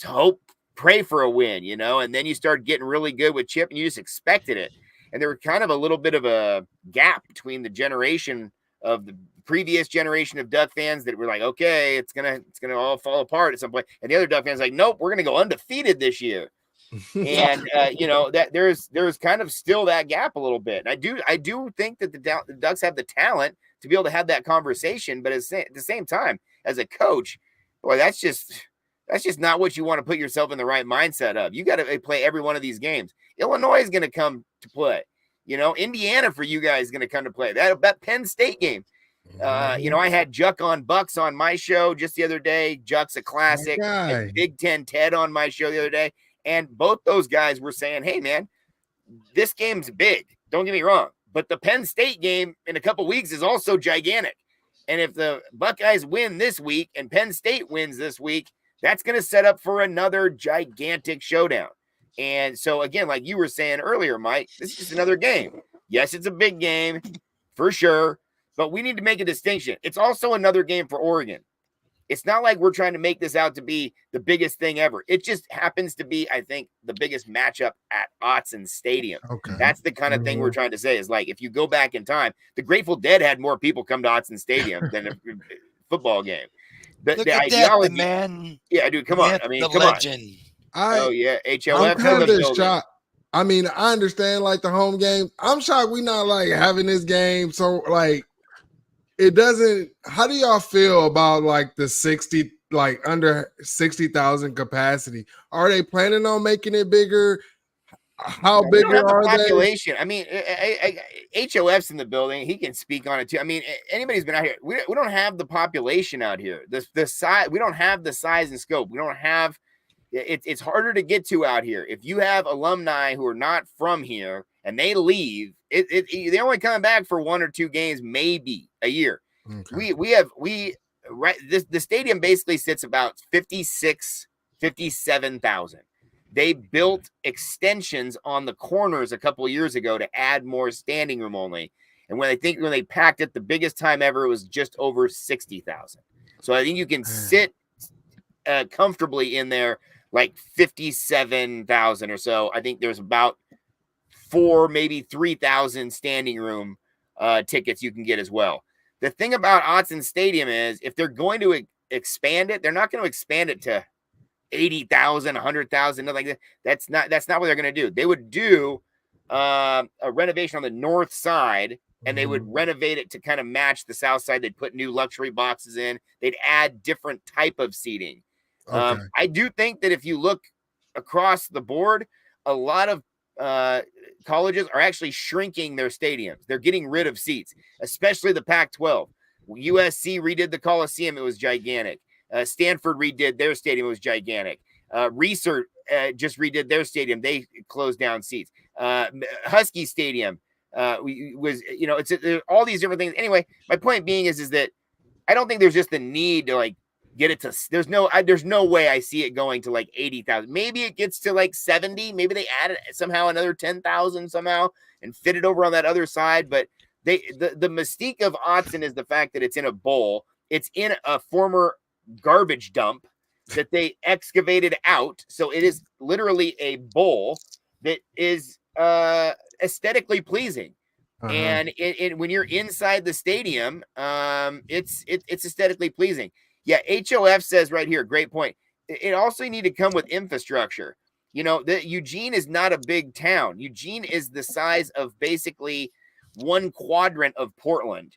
Speaker 4: hope, pray for a win, and then you start getting really good with Chip and you just expected it. And there was kind of a little bit of a gap between the generation of the previous generation of Duck fans that were like, okay, it's gonna all fall apart at some point. And the other Duck fans like, nope, we're gonna go undefeated this year. And that there's kind of still that gap a little bit. And I do think that the Ducks have the talent to be able to have that conversation, but at the same time, as a coach, boy, that's just not what you want to put yourself in the right mindset of. You got to play every one of these games. Illinois is going to come to play. Indiana for you guys is going to come to play. That Penn State game. I had Juck on Bucks on my show just the other day. Juck's a classic. Big Ten Ted on my show the other day. And both those guys were saying, hey, man, this game's big. Don't get me wrong. But the Penn State game in a couple weeks is also gigantic. And if the Buckeyes win this week and Penn State wins this week, that's going to set up for another gigantic showdown. And so, again, like you were saying earlier, Mike, this is just another game. Yes, it's a big game for sure, but we need to make a distinction. It's also another game for Oregon. It's not like we're trying to make this out to be the biggest thing ever. It just happens to be, I think, the biggest matchup at Autzen Stadium. Okay. That's the kind of thing we're trying to say is like, if you go back in time, the Grateful Dead had more people come to Autzen Stadium than a football game.
Speaker 2: Look at ideology, that, man.
Speaker 4: Yeah, dude, come on. I mean, come legend.
Speaker 3: On. HOF. I'm kind of shocked. I mean, I understand like the home game. I'm shocked we not like having this game. So like, it doesn't. How do y'all feel about like the 60, like under 60,000 capacity? Are they planning on making it bigger? How big are
Speaker 4: population? I mean, HOF's in the building. He can speak on it too. I mean, anybody's been out here. We don't have the population out here. The size. We don't have the size and scope. We don't have. It's harder to get to out here. If you have alumni who are not from here and they leave, they're only coming back for 1 or 2 games, maybe a year. Okay. The stadium basically sits about 57,000. They built extensions on the corners a couple of years ago to add more standing room only. And when they packed it, the biggest time ever, it was just over 60,000. So I think you can sit comfortably in there like 57,000 or so. I think there's about 4,000, maybe 3,000 standing room tickets you can get as well. The thing about Autzen Stadium is if they're going to expand it, they're not going to expand it to 80,000, 100,000, nothing like that. That's not what they're going to do. They would do a renovation on the north side, and they would renovate it to kind of match the south side. They'd put new luxury boxes in. They'd add different type of seating.
Speaker 3: Okay.
Speaker 4: I do think that if you look across the board, a lot of colleges are actually shrinking their stadiums. They're getting rid of seats, especially the Pac-12. USC redid the Coliseum. It was gigantic. Stanford redid their stadium. It was gigantic. Research just redid their stadium. They closed down seats. Husky Stadium was, it's all these different things. Anyway, my point being is that I don't think there's just the need to like get it to. There's no way I see it going to like 80,000. Maybe it gets to like 70. Maybe they add somehow another 10,000 somehow and fit it over on that other side. But the mystique of Autzen is the fact that it's in a bowl. It's in a former garbage dump that they excavated out. So it is literally a bowl that is aesthetically pleasing.
Speaker 3: Uh-huh.
Speaker 4: And when you're inside the stadium, it's aesthetically pleasing. Yeah, HOF says right here, great point. It also need to come with infrastructure. Eugene is not a big town. Eugene is the size of basically one quadrant of Portland.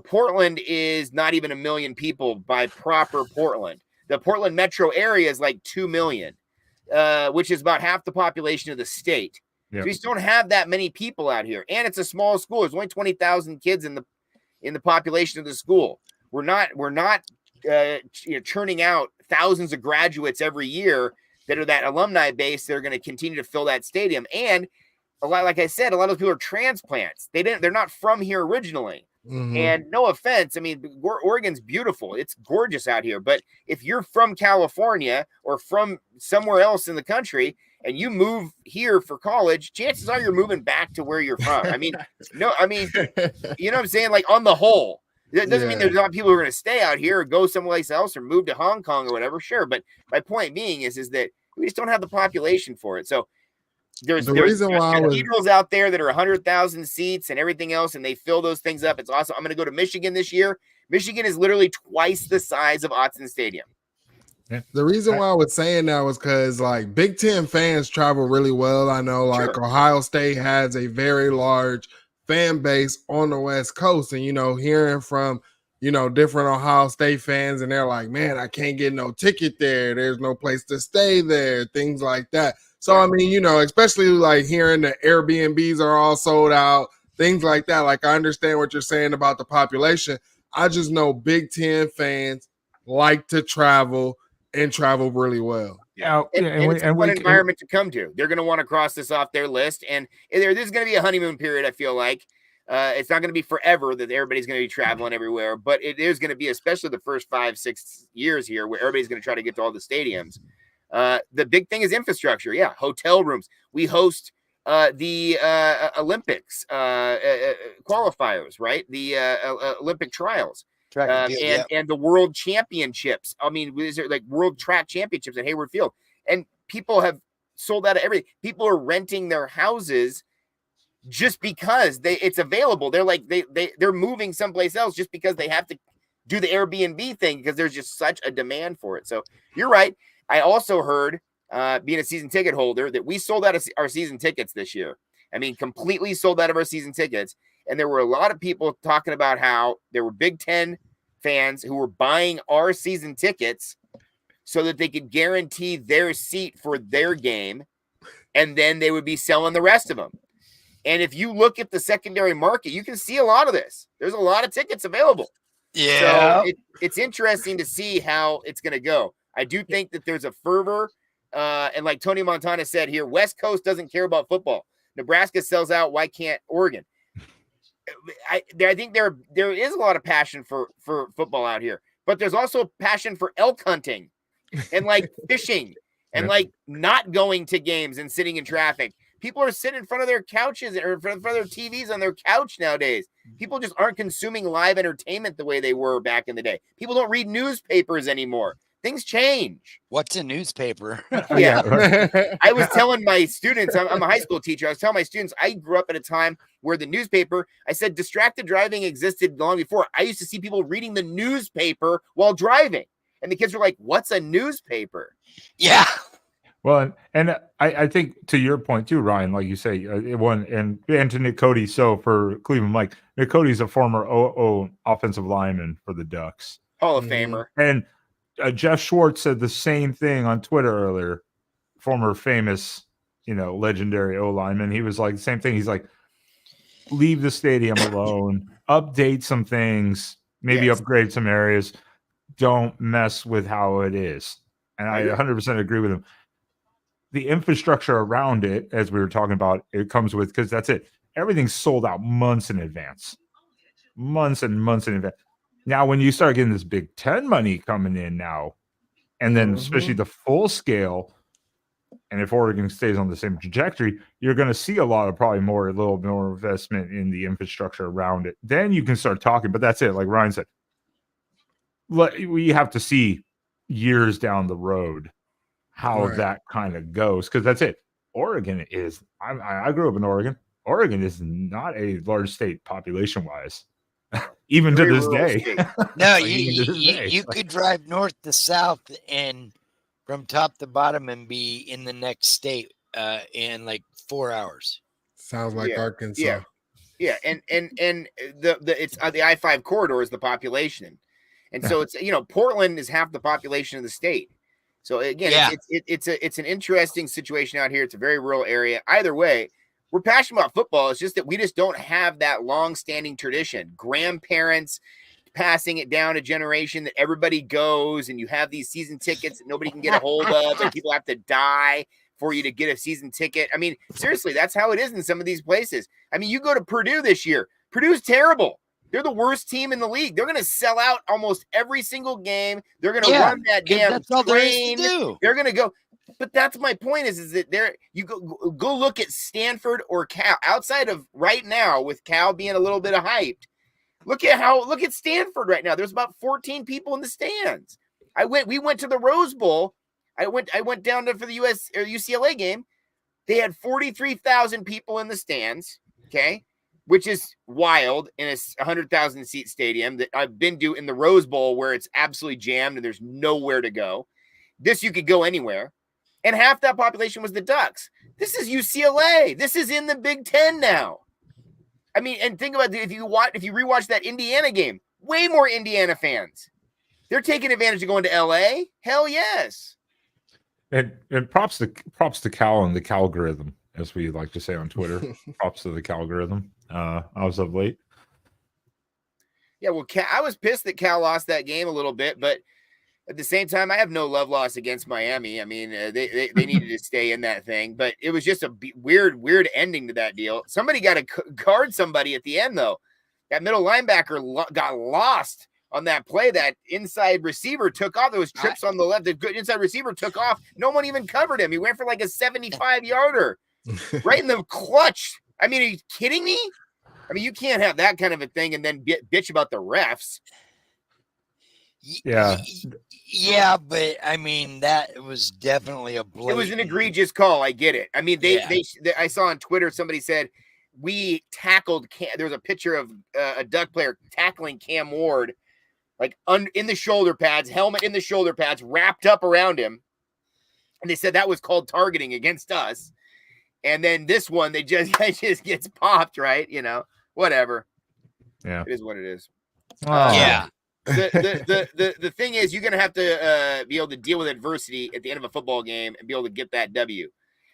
Speaker 4: Portland is not even 1 million people by proper Portland. The Portland metro area is like 2 million, which is about half the population of the state.
Speaker 1: Yep.
Speaker 4: So we just don't have that many people out here, and it's a small school. There's only 20,000 kids in the population of the school. We're not churning out thousands of graduates every year that are that alumni base that are going to continue to fill that stadium. And like I said, a lot of people are transplants. They're not from here originally.
Speaker 3: Mhm.
Speaker 4: And no offense, I mean, Oregon's beautiful. It's gorgeous out here. But if you're from California or from somewhere else in the country and you move here for college, chances are you're moving back to where you're from. I mean, you know what I'm saying? Like on the whole, it doesn't mean there's not people who are going to stay out here or go someplace else or move to Hong Kong or whatever. Sure. But my point being is that we just don't have the population for it. So there's cathedrals out there that are 100,000 seats and everything else, and they fill those things up. It's awesome. I'm going to go to Michigan this year. Michigan is literally twice the size of Autzen Stadium.
Speaker 3: Yeah. The reason why I was saying that was because like Big Ten fans travel really well. I know like Ohio State has a very large fan base on the West Coast, and hearing from different Ohio State fans, and they're like, man, I can't get no ticket there. There's no place to stay there, things like that. So, I mean, especially like hearing the Airbnbs are all sold out, things like that. Like, I understand what you're saying about the population. I just know Big Ten fans like to travel and travel really well.
Speaker 4: Yeah. And it's a fun environment to come to. They're going to want to cross this off their list. And there's going to be a honeymoon period, I feel like. It's not going to be forever that everybody's going to be traveling everywhere, but it is going to be, especially the first 5-6 years here, where everybody's going to try to get to all the stadiums. The big thing is infrastructure. Yeah. Hotel rooms. We host the Olympics qualifiers, right? The Olympic trials and the world championships. I mean, is there like world track championships at Hayward Field? And people have sold out of everything. People are renting their houses just because it's available. They're like, they're moving someplace else just because they have to do the Airbnb thing because there's just such a demand for it. So you're right. I also heard, being a season ticket holder, that we sold out of our season tickets this year. I mean, completely sold out of our season tickets. And there were a lot of people talking about how there were Big Ten fans who were buying our season tickets so that they could guarantee their seat for their game. And then they would be selling the rest of them. And if you look at the secondary market, you can see a lot of this. There's a lot of tickets available.
Speaker 2: Yeah.
Speaker 4: So it's interesting to see how it's going to go. I do think that there's a fervor. And like Tony Montana said here, West Coast doesn't care about football. Nebraska sells out. Why can't Oregon? I think there is a lot of passion for football out here, but there's also a passion for elk hunting and like fishing and like not going to games and sitting in traffic. People are sitting in front of their couches or in front of their TVs on their couch nowadays. People just aren't consuming live entertainment the way they were back in the day. People don't read newspapers anymore. Things change.
Speaker 2: What's a newspaper?
Speaker 4: Yeah. Right. I was telling my students, I'm a high school teacher. I was telling my students, I grew up at a time where the newspaper, I said, distracted driving existed long before. I used to see people reading the newspaper while driving. And the kids were like, what's a newspaper?
Speaker 2: Yeah.
Speaker 1: Well, and I think to your point too, Ryan, like you say, and to Nick Cody. So for Cleveland Mike, Nick Cody's a former offensive lineman for the Ducks.
Speaker 4: Hall of Famer.
Speaker 1: And Jeff Schwartz said the same thing on Twitter earlier. Former famous, legendary O lineman. He was like the same thing. He's like, leave the stadium alone, update some things, maybe
Speaker 4: Yes.
Speaker 1: upgrade some areas. Don't mess with how it is. And I 100% agree with him. The infrastructure around it, as we were talking about, it comes with, because that's it. Everything's sold out months in advance. Months and months in advance. Now, when you start getting this Big Ten money coming in now, and then especially the full scale, and if Oregon stays on the same trajectory, you're going to see a lot of probably a little more investment in the infrastructure around it. Then you can start talking, but that's it. Like Ryan said, we have to see years down the road how that kind of goes, because that's it. Oregon is, I grew up in Oregon. Oregon is not a large state population wise, even to this day.
Speaker 2: No, you could drive north to south and from top to bottom and be in the next state in like 4 hours.
Speaker 3: Sounds like Arkansas.
Speaker 4: Yeah, and it's the I-5 corridor is the population, and so it's Portland is half the population of the state. So again, it's an interesting situation out here. It's a very rural area. Either way, we're passionate about football. It's just that we just don't have that long-standing tradition. Grandparents passing it down a generation that everybody goes, and you have these season tickets that nobody can get a hold of, and people have to die for you to get a season ticket. I mean, seriously, that's how it is in some of these places. I mean, you go to Purdue this year. Purdue's terrible. They're the worst team in the league. Go to sell out almost every single game. They're going to run that damn
Speaker 2: that's all there is
Speaker 4: train.
Speaker 2: to do.
Speaker 4: They're going to go. But that's my point is that you go look at Stanford or Cal outside of right now with Cal being a little bit of hyped. Look at Stanford right now. There's about 14 people in the stands. We went to the Rose Bowl. I went down there for the UCLA game. They had 43,000 people in the stands. Okay. Which is wild in a 100,000 seat stadium that I've been to in the Rose Bowl where it's absolutely jammed and there's nowhere to go. This, you could go anywhere. And half that population was the Ducks. This is UCLA. This is in the Big Ten now. I mean, and think about it, if you rewatch that Indiana game, way more Indiana fans. They're taking advantage of going to LA. Hell yes.
Speaker 1: And props to Cal and the Calgorithm, as we like to say on Twitter. Props to the Calgorithm. I was up late.
Speaker 4: Yeah, well, I was pissed that Cal lost that game a little bit, but at the same time, I have no love loss against Miami. I mean, they needed to stay in that thing, but it was just a weird ending to that deal. Somebody got to guard somebody at the end, though. That middle linebacker got lost on that play. That inside receiver took off. There was trips on the left. The good inside receiver took off. No one even covered him. He went for like a 75-yarder right in the clutch. I mean, are you kidding me? I mean, you can't have that kind of a thing and then bitch about the refs.
Speaker 2: Yeah, but I mean, that was definitely a blatant.
Speaker 4: It was an egregious call. I get it. I mean, I saw on Twitter somebody said we tackled. There was a picture of a Duck player tackling Cam Ward, like in the shoulder pads, helmet in the shoulder pads, wrapped up around him, and they said that was called targeting against us. And then this one, it just gets popped, right? Whatever.
Speaker 1: Yeah,
Speaker 4: it is what it is.
Speaker 2: Yeah.
Speaker 4: The thing is, you're going to have to be able to deal with adversity at the end of a football game and be able to get that W.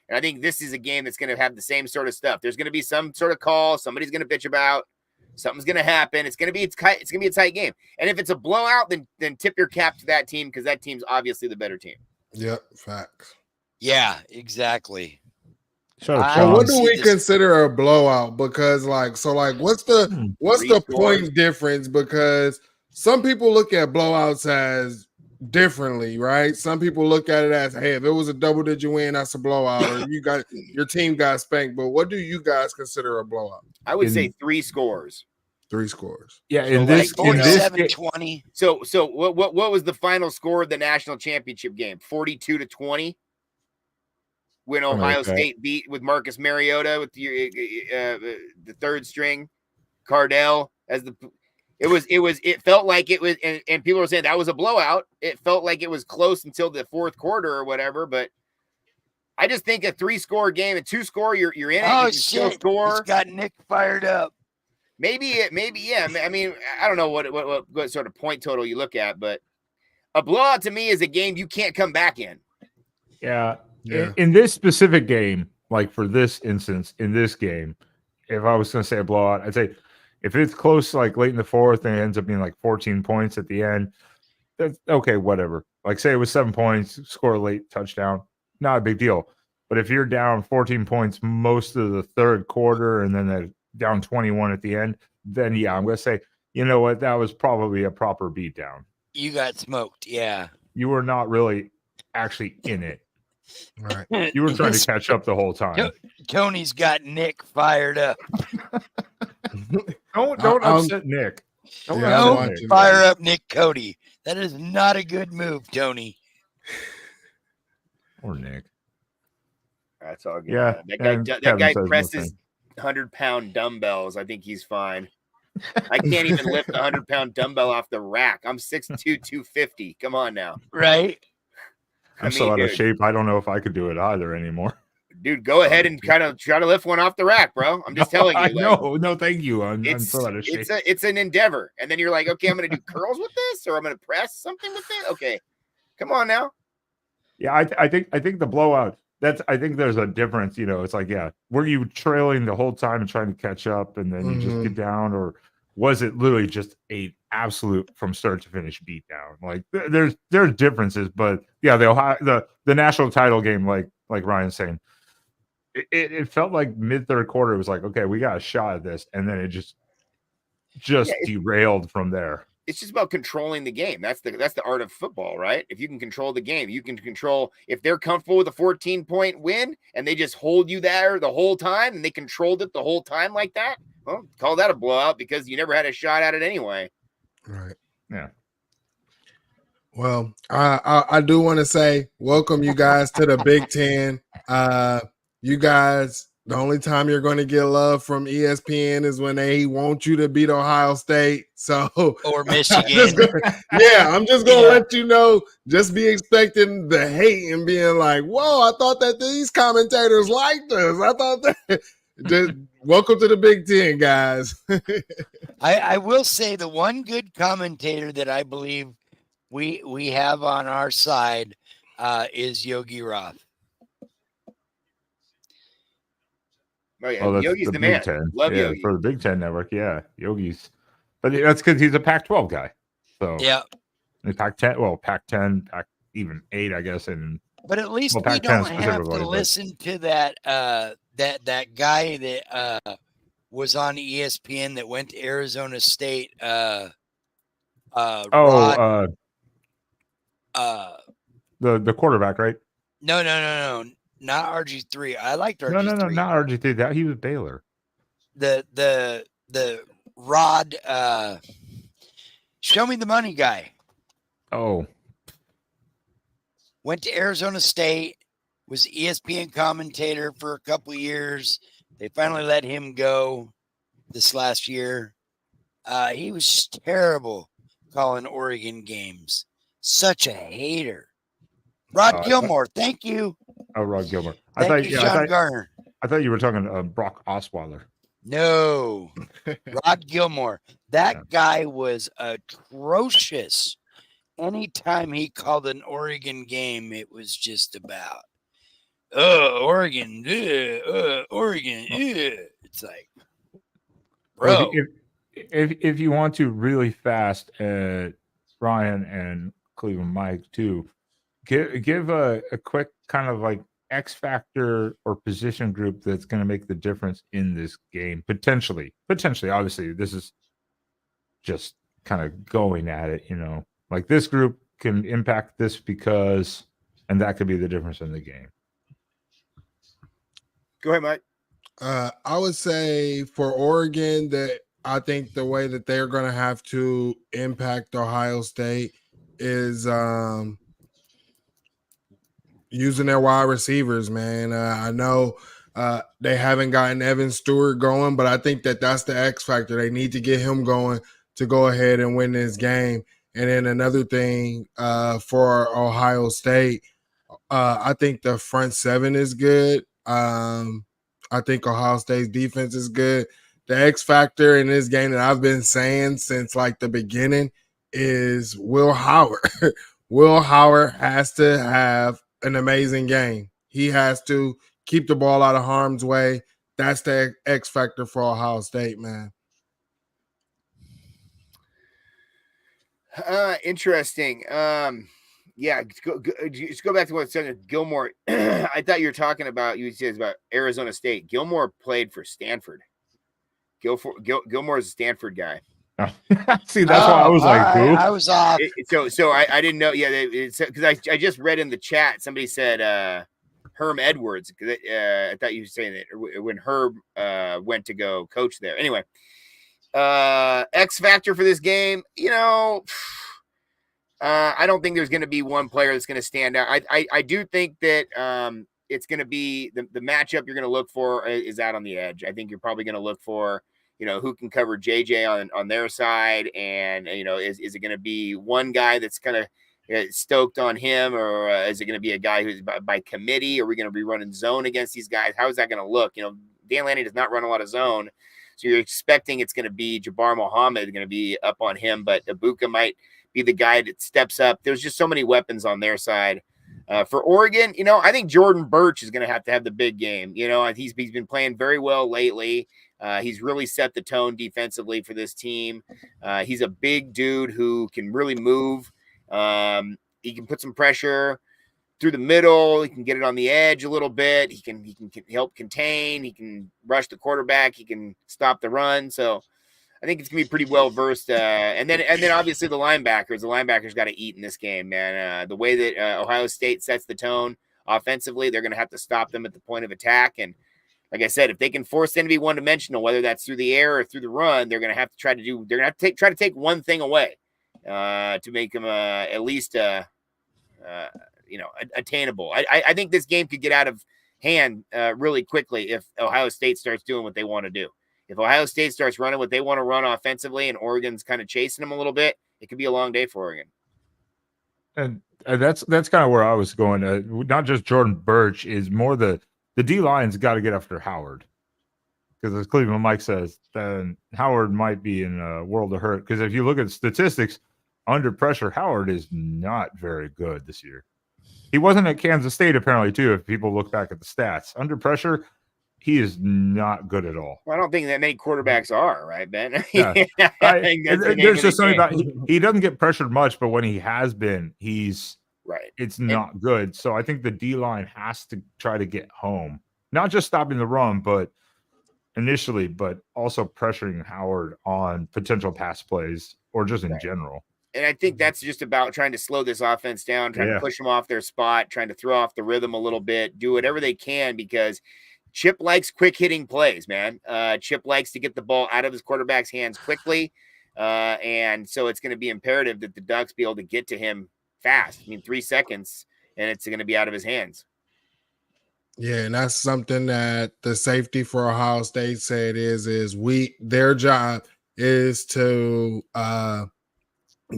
Speaker 4: And I think this is a game that's going to have the same sort of stuff. There's going to be some sort of call. Somebody's going to bitch about. Something's going to happen. It's going to be a tight game. And if it's a blowout, then tip your cap to that team because that team's obviously the better team.
Speaker 3: Yep, facts.
Speaker 2: Yeah, exactly.
Speaker 3: What do we consider a blowout? Because what's the point difference? Because some people look at blowouts as differently, right? Some people look at it as, hey, if it was a double-digit win, that's a blowout, or your team got spanked. But what do you guys consider a blowout?
Speaker 4: I would say 3 scores.
Speaker 3: 3 scores.
Speaker 1: Yeah,
Speaker 2: in this 47-20.
Speaker 4: So what was the final score of the national championship game? 42-20. When Ohio State beat with Marcus Mariota with the third string, Cardell as the. It felt like it was, and people were saying that was a blowout. It felt like it was close until the fourth quarter or whatever. But I just think a 3-score game, a 2-score, you're in it.
Speaker 2: Oh,
Speaker 4: you shit! Score.
Speaker 2: It's got Nick fired up.
Speaker 4: Maybe yeah. I mean, I don't know what sort of point total you look at, but A blowout to me is a game you can't come back in.
Speaker 1: Yeah.
Speaker 3: Yeah.
Speaker 1: In this specific game, like for this instance, in this game, if I was going to say a blowout, I'd say if it's close, like late in the fourth, and it ends up being like 14 points at the end, that's okay, whatever. Like say it was 7 points, score a late touchdown, not a big deal. But if you're down 14 points most of the third quarter and then down 21 at the end, then yeah, I'm going to say, you know what, that was probably a proper beatdown.
Speaker 2: You got smoked. Yeah.
Speaker 1: You were not really actually in it.
Speaker 3: Right.
Speaker 1: You were trying to catch up the whole time.
Speaker 2: Tony's got Nick fired up.
Speaker 1: Don't upset Nick. Don't
Speaker 3: Yeah,
Speaker 1: upset
Speaker 3: I'm
Speaker 1: Nick.
Speaker 3: watching.
Speaker 2: Fire up Nick Cody. That is not a good move, Tony.
Speaker 1: Or Nick.
Speaker 4: That's all good.
Speaker 1: Yeah,
Speaker 4: That guy,
Speaker 1: and
Speaker 4: that
Speaker 1: Kevin
Speaker 4: guy
Speaker 1: says
Speaker 4: presses
Speaker 1: nothing.
Speaker 4: 100-pound dumbbells. I think he's fine. I can't even lift a 100-pound dumbbell off the rack. I'm 6'2", 250. Come on now.
Speaker 2: Right?
Speaker 1: I'm so out of
Speaker 4: dude,
Speaker 1: shape. I don't know if I could do it either anymore.
Speaker 4: Dude, go ahead and kind of try to lift one off the rack, bro. I'm just telling you.
Speaker 1: No, thank you. I'm
Speaker 4: It's
Speaker 1: so out of shape.
Speaker 4: it's an endeavor. And then you're like, okay, I'm going to do curls with this, or I'm going to press something with it. Okay, come on now.
Speaker 1: Yeah, I think the blowout. I think there's a difference. You know, it's like, yeah, were you trailing the whole time and trying to catch up, and then you just get down, or was it literally just a absolute from start to finish beatdown? Like there's differences, but yeah, the national title game, like Ryan's saying, it felt like mid third quarter. It was like, okay, we got a shot at this, and then it just derailed from there.
Speaker 4: It's just about controlling the game. That's the art of football, right? If you can control the game, you can control. If they're comfortable with a 14-point win and they just hold you there the whole time and they controlled it the whole time like that, well, call that a blowout because you never had a shot at it anyway.
Speaker 3: Right.
Speaker 1: Yeah.
Speaker 3: Well, I do want to say welcome you guys to the Big Ten. You guys, the only time you're going to get love from ESPN is when they want you to beat Ohio State. So
Speaker 2: Or Michigan.
Speaker 3: I'm just going to let you know, just be expecting the hate and being like, whoa, I thought that these commentators liked us. I thought that. Just welcome to the Big Ten, guys.
Speaker 2: I will say the one good commentator that I believe we have on our side is Yogi Roth.
Speaker 4: Oh yeah,
Speaker 1: Oh, that's
Speaker 4: Yogi's
Speaker 1: the
Speaker 4: the
Speaker 1: Big
Speaker 4: man.
Speaker 1: Ten.
Speaker 4: Love
Speaker 1: yeah,
Speaker 4: Yogi.
Speaker 1: for the Big Ten network. Yeah, Yogi's, but that's because he's a Pac-12 guy. So
Speaker 2: Yeah,
Speaker 1: and Pac-10, Pac-10, even 8, I guess, and
Speaker 2: but at least we
Speaker 1: Pac-10
Speaker 2: don't have
Speaker 1: specifically,
Speaker 2: to
Speaker 1: but-
Speaker 2: listen to that that guy that was on ESPN that went to Arizona State. Rod,
Speaker 1: the quarterback, right?
Speaker 2: no, not RG3. I liked RG3.
Speaker 1: No, not RG3. That he was Baylor.
Speaker 2: The Rod, show me the money guy.
Speaker 1: Oh,
Speaker 2: Went to Arizona State, was ESPN commentator for a couple years. They finally let him go this last year. He was terrible calling Oregon games. Such a hater. Rod Gilmore, thank you.
Speaker 1: Oh, Rod Gilmore.
Speaker 2: Thank you, Sean Garner.
Speaker 1: I thought you were talking Brock Osweiler.
Speaker 2: No, Rod Gilmore. That guy was atrocious. Anytime he called an Oregon game, it was just about, Oregon, Oregon. It's like, bro.
Speaker 1: If you want to really fast, Ryan and Cleveland Mike too, give a quick kind of like X factor or position group that's going to make the difference in this game potentially. Obviously, this is just kind of going at it. You know, like this group can impact this because, and that could be the difference in the game.
Speaker 4: Go ahead, Mike.
Speaker 3: I would say for Oregon that I think the way that they're going to have to impact Ohio State is using their wide receivers, man. I know they haven't gotten Evan Stewart going, but I think that that's the X factor. They need to get him going to go ahead and win this game. And then another thing for Ohio State, I think the front seven is good. I think Ohio State's defense is good. The X factor in this game that I've been saying since like the beginning is Will Howard. Will Howard has to have an amazing game. He has to keep the ball out of harm's way. That's the X factor for Ohio State, man.
Speaker 4: Interesting. Yeah, just go back to what it said. Gilmore. I thought you were talking about. You said about Arizona State. Gilmore played for Stanford. Gilmore's a Stanford guy.
Speaker 1: See, that's why I was like, who?
Speaker 2: I was off.
Speaker 4: So I didn't know. Yeah, because I just read in the chat somebody said Herm Edwards. I thought you were saying that when Herb went to go coach there. Anyway, X factor for this game. I don't think there's going to be one player that's going to stand out. I do think that it's going to be the matchup you're going to look for is out on the edge. I think you're probably going to look for, who can cover JJ on their side. And, is it going to be one guy that's kind of stoked on him, or is it going to be a guy who's by committee? Are we going to be running zone against these guys? How is that going to look? Dan Lanning does not run a lot of zone. So you're expecting it's going to be Jabbar Muhammad going to be up on him, but Ibuka might be the guy that steps up. There's just so many weapons on their side. For Oregon, I think Jordan Birch is going to have the big game. He's been playing very well lately. He's really set the tone defensively for this team. He's a big dude who can really move. He can put some pressure through the middle. He can get it on the edge a little bit. He can help contain. He can rush the quarterback. He can stop the run. So I think it's gonna be pretty well versed. And then obviously the linebackers got to eat in this game, man. The way that Ohio State sets the tone offensively, they're gonna have to stop them at the point of attack. And like I said, if they can force them to be one dimensional, whether that's through the air or through the run, they're gonna have to try to take one thing away to make them at least attainable. I think this game could get out of hand really quickly if Ohio State starts doing what they want to do. If Ohio State starts running what they want to run offensively and Oregon's kind of chasing them a little bit, it could be a long day for Oregon.
Speaker 1: And that's kind of where I was going. Not just Jordan Birch, is more the D line's got to get after Howard, because as Cleveland Mike says, then Howard might be in a world of hurt. Because if you look at statistics, under pressure, Howard is not very good this year. He wasn't at Kansas State apparently too. If people look back at the stats, under pressure, he is not good at all.
Speaker 4: Well, I don't think that many quarterbacks are, right, Ben?
Speaker 1: Yeah. There's just something about he doesn't get pressured much, but when he has been, he's
Speaker 4: right.
Speaker 1: It's not good. So I think the D line has to try to get home, not just stopping the run, but initially, but also pressuring Howard on potential pass plays or just in general.
Speaker 4: And I think that's just about trying to slow this offense down, trying to push them off their spot, trying to throw off the rhythm a little bit, do whatever they can, because Chip likes quick hitting plays, man. Chip likes to get the ball out of his quarterback's hands quickly. And so it's going to be imperative that the Ducks be able to get to him fast. 3 seconds and it's going to be out of his hands.
Speaker 3: Yeah, and that's something that the safety for Ohio State said is their job is to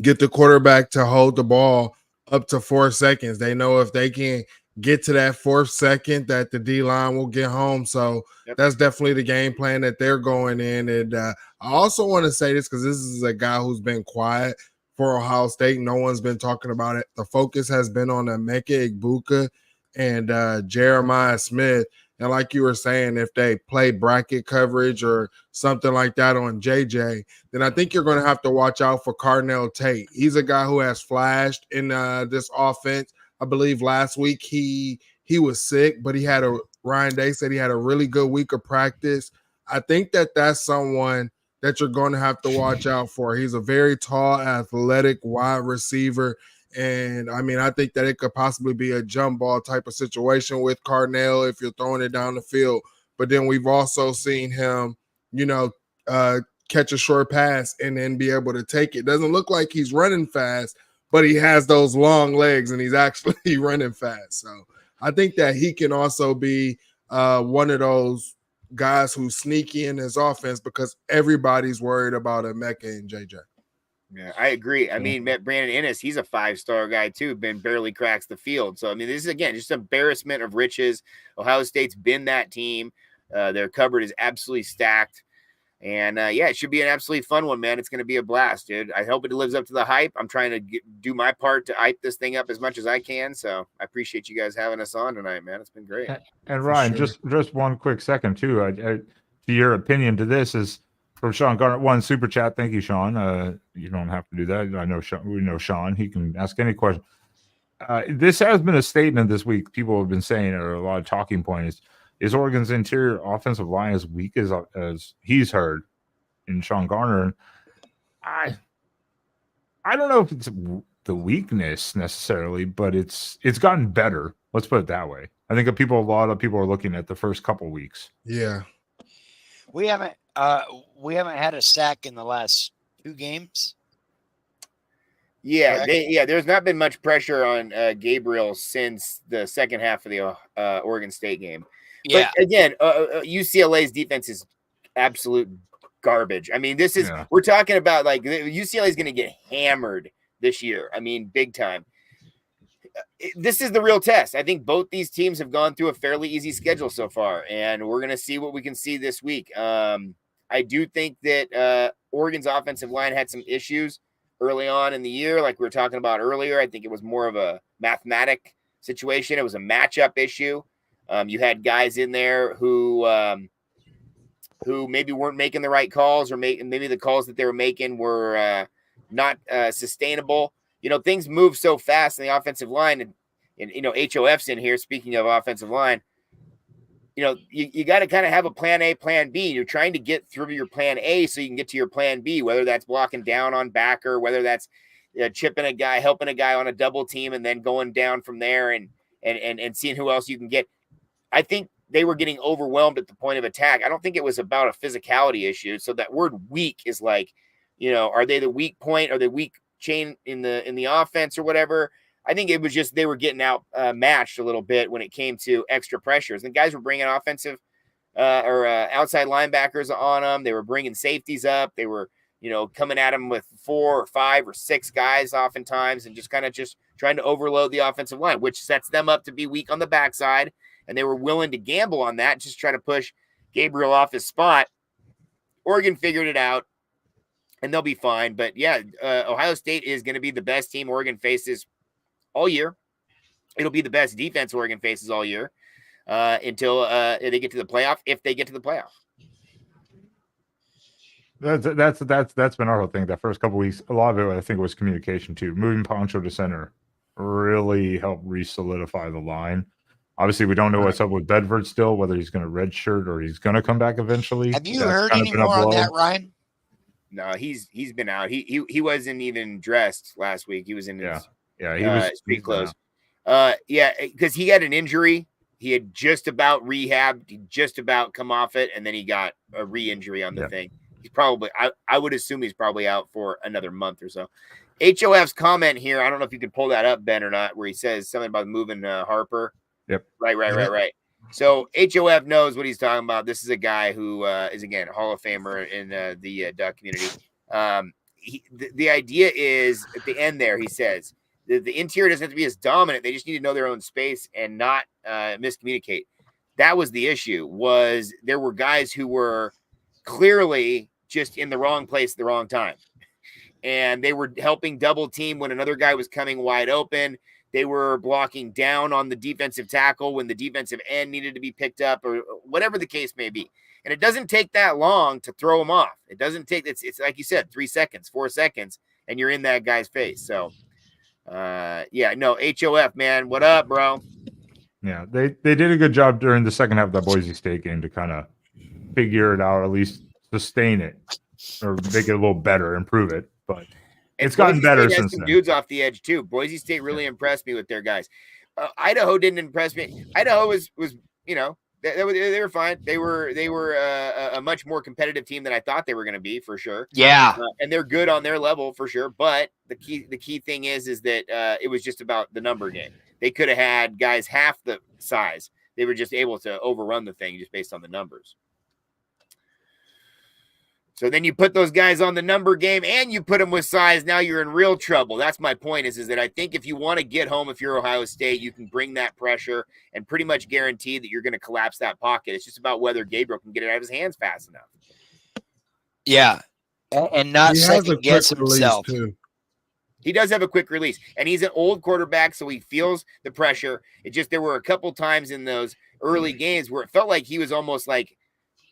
Speaker 3: get the quarterback to hold the ball up to 4 seconds. They know if they can get to that 4th second that the D-line will get home. So that's definitely the game plan that they're going in. And I also want to say this because this is a guy who's been quiet for Ohio State. No one's been talking about it. The focus has been on Emeka Egbuka and Jeremiah Smith. And like you were saying, if they play bracket coverage or something like that on JJ, then I think you're going to have to watch out for Carnell Tate. He's a guy who has flashed in this offense. I believe last week he was sick, but Ryan Day said he had a really good week of practice. I think that's someone that you're going to have to watch out for. He's a very tall, athletic wide receiver. And I think that it could possibly be a jump ball type of situation with Carnell if you're throwing it down the field. But then we've also seen him, catch a short pass and then be able to take it. Doesn't look like he's running fast, but he has those long legs and he's actually running fast. So I think that he can also be one of those guys who's sneaky in his offense because everybody's worried about Emeka and JJ.
Speaker 4: Yeah, I agree. Brandon Ennis, he's a 5-star guy too. Barely cracks the field. So, this is, again, just embarrassment of riches. Ohio State's been that team. Their cupboard is absolutely stacked. And yeah, it should be an absolutely fun one, man. It's going to be a blast, dude. I hope it lives up to the hype. I'm trying to do my part to hype this thing up as much as I can. So I appreciate you guys having us on tonight, man. It's been great.
Speaker 1: And Ryan,
Speaker 3: sure.
Speaker 1: just one quick second too. To your opinion to this is from Sean Garner. One super chat. Thank you, Sean. You don't have to do that. I know Sean. We know Sean. He can ask any question. This has been a statement this week. People have been saying, or a lot of talking points. Is Oregon's interior offensive line as weak as he's heard in Sean Garner? And I don't know if it's the weakness necessarily, but it's gotten better. Let's put it that way. I think a lot of people are looking at the first couple weeks.
Speaker 3: Yeah.
Speaker 2: We haven't had a sack in the last 2 games.
Speaker 4: Yeah, there's not been much pressure on Gabriel since the second half of the Oregon State game.
Speaker 2: Yeah.
Speaker 4: But again, UCLA's defense is absolute garbage. I mean, we're talking about like UCLA is going to get hammered this year. I mean, big time. This is the real test. I think both these teams have gone through a fairly easy schedule so far, and we're going to see what we can see this week. I do think that Oregon's offensive line had some issues early on in the year, like we were talking about earlier. I think it was more of a mathematic situation. It was a matchup issue. You had guys in there who maybe weren't making the right calls, or maybe the calls that they were making were not sustainable. You know, things move so fast in the offensive line, and you know, HOF's in here. Speaking of offensive line, you know, you got to kind of have a plan A, plan B. You're trying to get through your plan A so you can get to your plan B, whether that's blocking down on backer, whether that's chipping a guy, helping a guy on a double team, and then going down from there and seeing who else you can get. I think they were getting overwhelmed at the point of attack. I don't think it was about a physicality issue. So that word weak is like, you know, are they the weak point? Are they weak chain in the offense or whatever? I think it was just they were getting out matched a little bit when it came to extra pressures. And guys were bringing offensive or outside linebackers on them. They were bringing safeties up. They were, you know, coming at them with 4 or 5 or 6 guys oftentimes, and just trying to overload the offensive line, which sets them up to be weak on the backside. And they were willing to gamble on that, just try to push Gabriel off his spot. Oregon figured it out, and they'll be fine. But yeah, Ohio State is going to be the best team Oregon faces all year. It'll be the best defense Oregon faces all year until they get to the playoff, if they get to the playoff.
Speaker 1: That's been our whole thing. That first couple weeks, a lot of it, I think, was communication too. Moving Poncho to center really helped re-solidify the line. Obviously, we don't know what's up with Bedford still, whether he's going to redshirt or he's going to come back eventually.
Speaker 2: Have you heard any more on that, Ryan?
Speaker 4: No, he's been out. He wasn't even dressed last week. He was in his
Speaker 1: he was
Speaker 4: street clothes. Because he had an injury. He had just about rehabbed. He just about come off it, and then he got a re-injury on the thing. He's probably, I would assume he's probably out for another month or so. HOF's comment here, I don't know if you can pull that up, Ben, or not, where he says something about moving Harper.
Speaker 1: Yep.
Speaker 4: Right. So HOF knows what he's talking about. This is a guy who is, again, a Hall of Famer in the duck community. The idea is at the end there, he says, the interior doesn't have to be as dominant. They just need to know their own space and not miscommunicate. That was the issue, was there were guys who were clearly just in the wrong place at the wrong time. And they were helping double team when another guy was coming wide open. They were blocking down on the defensive tackle when the defensive end needed to be picked up, or whatever the case may be. And it doesn't take that long to throw them off. It doesn't take, it's like you said, 3 seconds, 4 seconds, and you're in that guy's face. So, HOF, man, what up, bro?
Speaker 1: Yeah, they did a good job during the second half of that Boise State game to kind of figure it out, or at least sustain it, or make it a little better, improve it. But it's gotten better since then.
Speaker 4: Dudes off the edge too. Boise State really impressed me with their guys. Idaho didn't impress me. Idaho was they were fine. They were a much more competitive team than I thought they were going to be, for sure.
Speaker 2: Yeah,
Speaker 4: and they're good on their level for sure. But the key thing is that it was just about the number game. They could have had guys half the size. They were just able to overrun the thing just based on the numbers. So then you put those guys on the number game and you put them with size. Now you're in real trouble. That's my point, is that I think if you want to get home, if you're Ohio State, you can bring that pressure and pretty much guarantee that you're going to collapse that pocket. It's just about whether Gabriel can get it out of his hands fast enough.
Speaker 2: Yeah, and not
Speaker 3: He has a
Speaker 2: second
Speaker 3: quick
Speaker 2: guess
Speaker 3: release
Speaker 2: himself.
Speaker 3: too.
Speaker 4: He does have a quick release, and he's an old quarterback, so he feels the pressure. It just there were a couple times in those early games where it felt like he was almost like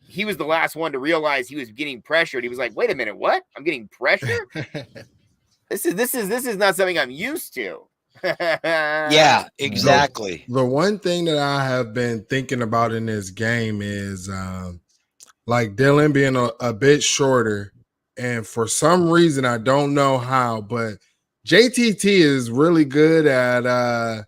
Speaker 4: he was the last one to realize he was getting pressured. He was like, "Wait a minute, what? I'm getting pressure? This is not something I'm used to."
Speaker 2: Yeah, exactly.
Speaker 3: The one thing that I have been thinking about in this game is like Dylan being a bit shorter, and for some reason I don't know how, but JTT is really good at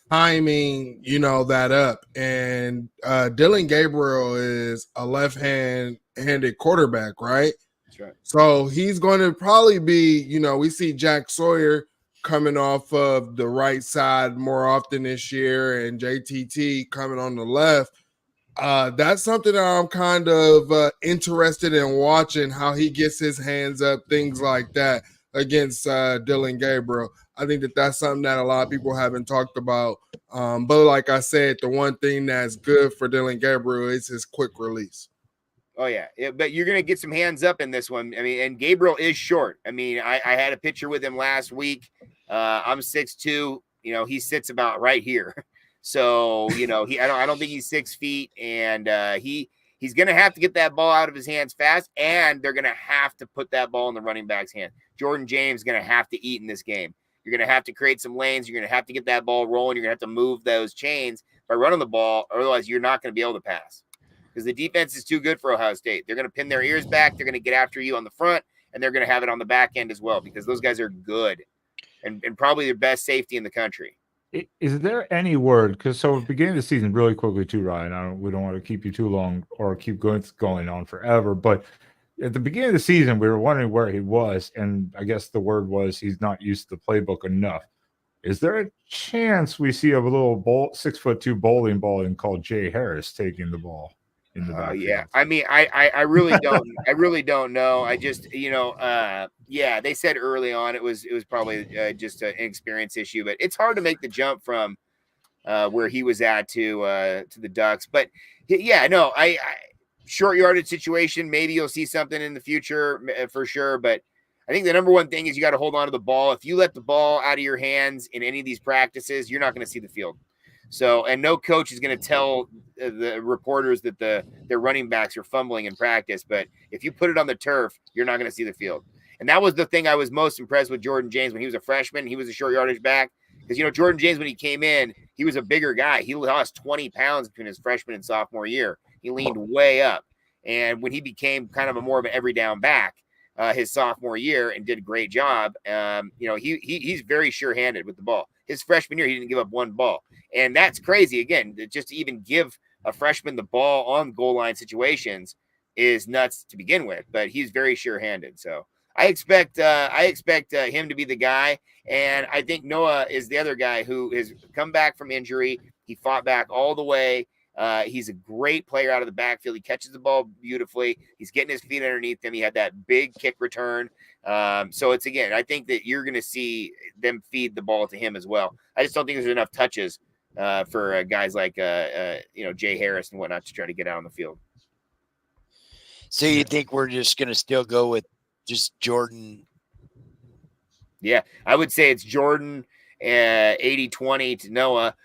Speaker 3: timing, that up. And Dylan Gabriel is a left-handed quarterback, right?
Speaker 4: That's right.
Speaker 3: So he's going to probably be, we see Jack Sawyer coming off of the right side more often this year, and JTT coming on the left. That's something that I'm kind of interested in watching, how he gets his hands up, things like that against Dylan Gabriel. I think that that's something that a lot of people haven't talked about. But like I said, the one thing that's good for Dylan Gabriel is his quick release.
Speaker 4: Oh yeah, but you're gonna get some hands up in this one. I mean, and Gabriel is short. I mean, I had a picture with him last week. I'm 6'2". He sits about right here. So I don't think he's 6 feet, and he's gonna have to get that ball out of his hands fast, and they're gonna have to put that ball in the running back's hand. Jordan James is gonna have to eat in this game. You're gonna have to create some lanes. You're gonna have to get that ball rolling. You're gonna have to move those chains by running the ball, otherwise you're not gonna be able to pass. Because the defense is too good for Ohio State. They're going to pin their ears back. They're going to get after you on the front, and they're going to have it on the back end as well because those guys are good and probably the best safety in the country.
Speaker 1: Is there any word? Because beginning of the season really quickly too, Ryan. We don't want to keep you too long or keep going on forever. But at the beginning of the season, we were wondering where he was, and I guess the word was he's not used to the playbook enough. Is there a chance we see a little 6'2" bowling ball and called Jay Harris taking the ball?
Speaker 4: Yeah, I mean, I really don't. I really don't know. I just, yeah, they said early on it was probably just an inexperience issue, but it's hard to make the jump from where he was at to the Ducks. But yeah, no, I short yardage situation. Maybe you'll see something in the future for sure. But I think the number one thing is you got to hold on to the ball. If you let the ball out of your hands in any of these practices, you're not going to see the field. So, and no coach is going to tell the reporters that their running backs are fumbling in practice. But if you put it on the turf, you're not going to see the field. And that was the thing I was most impressed with Jordan James when he was a freshman. He was a short yardage back because, Jordan James, when he came in, he was a bigger guy. He lost 20 pounds between his freshman and sophomore year. He leaned way up. And when he became kind of more of an every down back his sophomore year and did a great job, he's very sure-handed with the ball. His freshman year, he didn't give up one ball. And that's crazy. Again, just to even give a freshman the ball on goal line situations is nuts to begin with, but he's very sure-handed. So I expect him to be the guy. And I think Noah is the other guy who has come back from injury. He fought back all the way. He's a great player out of the backfield. He catches the ball beautifully. He's getting his feet underneath him. He had that big kick return. So it's, again, I think that you're going to see them feed the ball to him as well. I just don't think there's enough touches for guys like Jay Harris and whatnot to try to get out on the field.
Speaker 2: So you think we're just going to still go with just Jordan?
Speaker 4: Yeah, I would say it's Jordan 80-20 to Noah.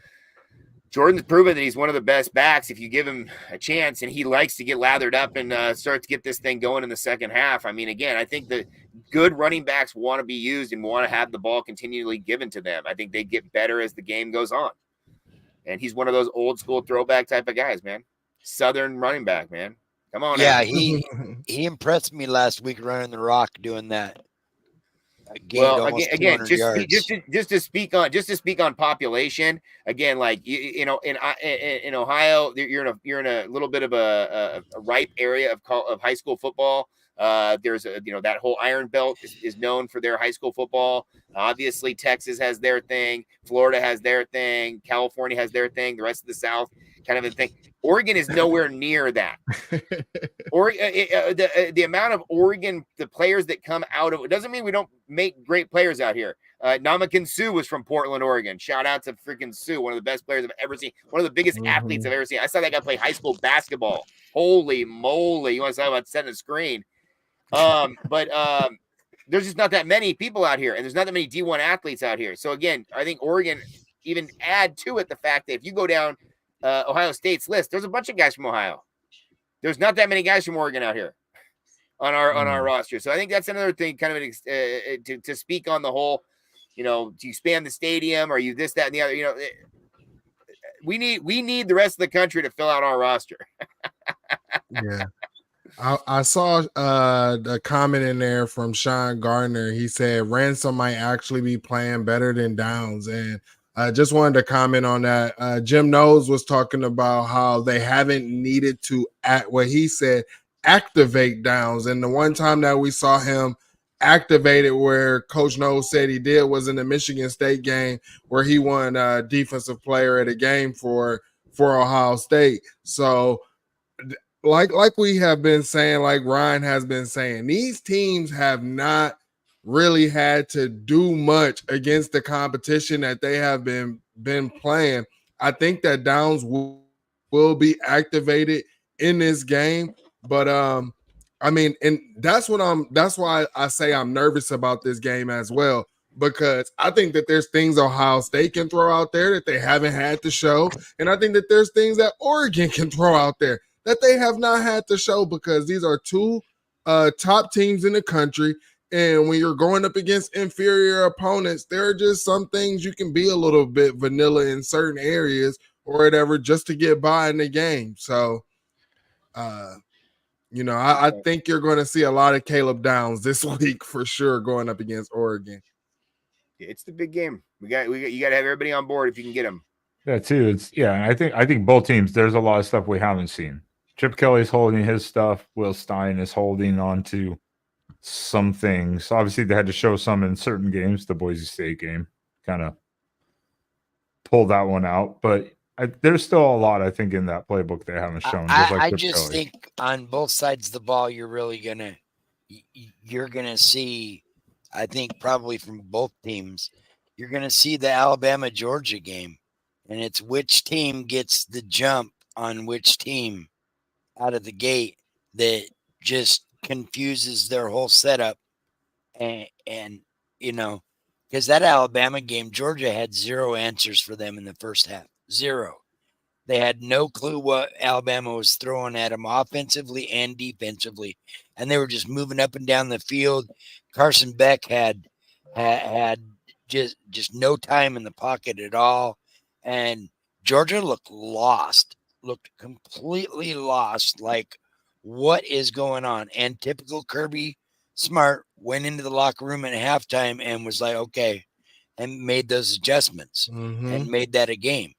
Speaker 4: Jordan's proven that he's one of the best backs if you give him a chance, and he likes to get lathered up and start to get this thing going in the second half. I mean, again, I think the good running backs want to be used and want to have the ball continually given to them. I think they get better as the game goes on. And he's one of those old school throwback type of guys, man. Southern running back, man. Come on.
Speaker 2: Yeah,
Speaker 4: now.
Speaker 2: he impressed me last week running the rock doing that.
Speaker 4: Well, again, just to speak on population, again, like in Ohio, you're in a little bit of a ripe area of high school football. There's that whole Iron Belt is known for their high school football. Obviously, Texas has their thing, Florida has their thing, California has their thing, the rest of the South kind of a thing. Oregon is nowhere near that. Or the amount of Oregon, the players that come out of it doesn't mean we don't make great players out here. Namakan Sue was from Portland, Oregon. Shout out to freaking Sue, one of the best players I've ever seen, one of the biggest athletes I've ever seen. I saw that guy play high school basketball. Holy moly! You want to talk about setting a screen? But there's just not that many people out here, and there's not that many D1 athletes out here. So again, I think Oregon even add to it the fact that if you go down Ohio State's list, there's a bunch of guys from Ohio. There's not that many guys from Oregon out here on our roster. So I think that's another thing, kind of to speak on the whole. Do you expand the stadium? Are you this, that, and the other? We need the rest of the country to fill out our roster.
Speaker 3: Yeah. I saw a comment in there from Sean Gardner. He said Ransom might actually be playing better than Downs. And I just wanted to comment on that. Jim Knowles was talking about how they haven't needed to, he said, activate Downs. And the one time that we saw him activated where Coach Knowles said he did was in the Michigan State game where he won defensive player of the game for Ohio State. So like we have been saying, like Ryan has been saying, these teams have not really had to do much against the competition that they have been playing. I think that Downs will be activated in this game, but I mean, and that's why I say I'm nervous about this game as well, because I think that there's things Ohio State can throw out there that they haven't had to show, and I think that there's things that Oregon can throw out there that they have not had to show, because these are two top teams in the country. And when you're going up against inferior opponents, there are just some things you can be a little bit vanilla in certain areas or whatever just to get by in the game. So, I think you're going to see a lot of Caleb Downs this week for sure going up against Oregon.
Speaker 4: It's the big game. You got to have everybody on board if you can get them.
Speaker 1: Yeah, too. I think both teams, there's a lot of stuff we haven't seen. Chip Kelly's holding his stuff. Will Stein is holding on to some things. Obviously, they had to show some in certain games. The Boise State game kind of pulled that one out. But there's still a lot, I think, in that playbook they haven't shown.
Speaker 2: I just think on both sides of the ball, you're going to see, I think probably from both teams, you're going to see the Alabama-Georgia game. And it's which team gets the jump on which team out of the gate that just confuses their whole setup. And because that Alabama game, Georgia had zero answers for them in the first half. Zero. They had no clue what Alabama was throwing at them offensively and defensively. And they were just moving up and down the field. Carson Beck had just no time in the pocket at all. And Georgia looked completely lost. Like, what is going on? And typical Kirby Smart went into the locker room at halftime and was like, okay, and made those adjustments and made that a game.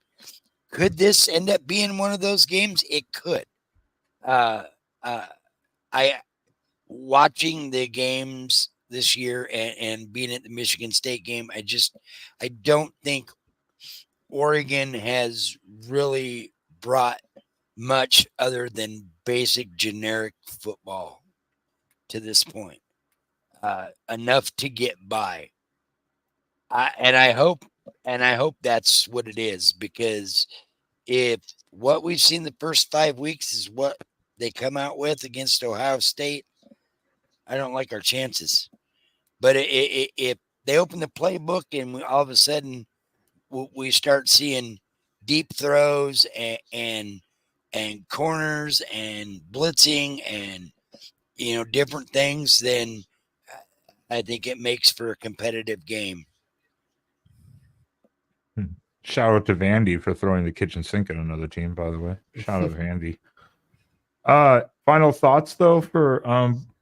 Speaker 2: Could this end up being one of those games? It could. Watching the games this year and being at the Michigan State game, I don't think Oregon has really brought much other than basic generic football to this point, enough to get by. And I hope that's what it is, because if what we've seen the first 5 weeks is what they come out with against Ohio State, I don't like our chances. But if they open the playbook and all of a sudden we start seeing deep throws and corners and blitzing and different things, then I think it makes for a competitive game.
Speaker 1: Shout out to Vandy for throwing the kitchen sink at another team, by the way. Shout out to Vandy. Final thoughts, though, for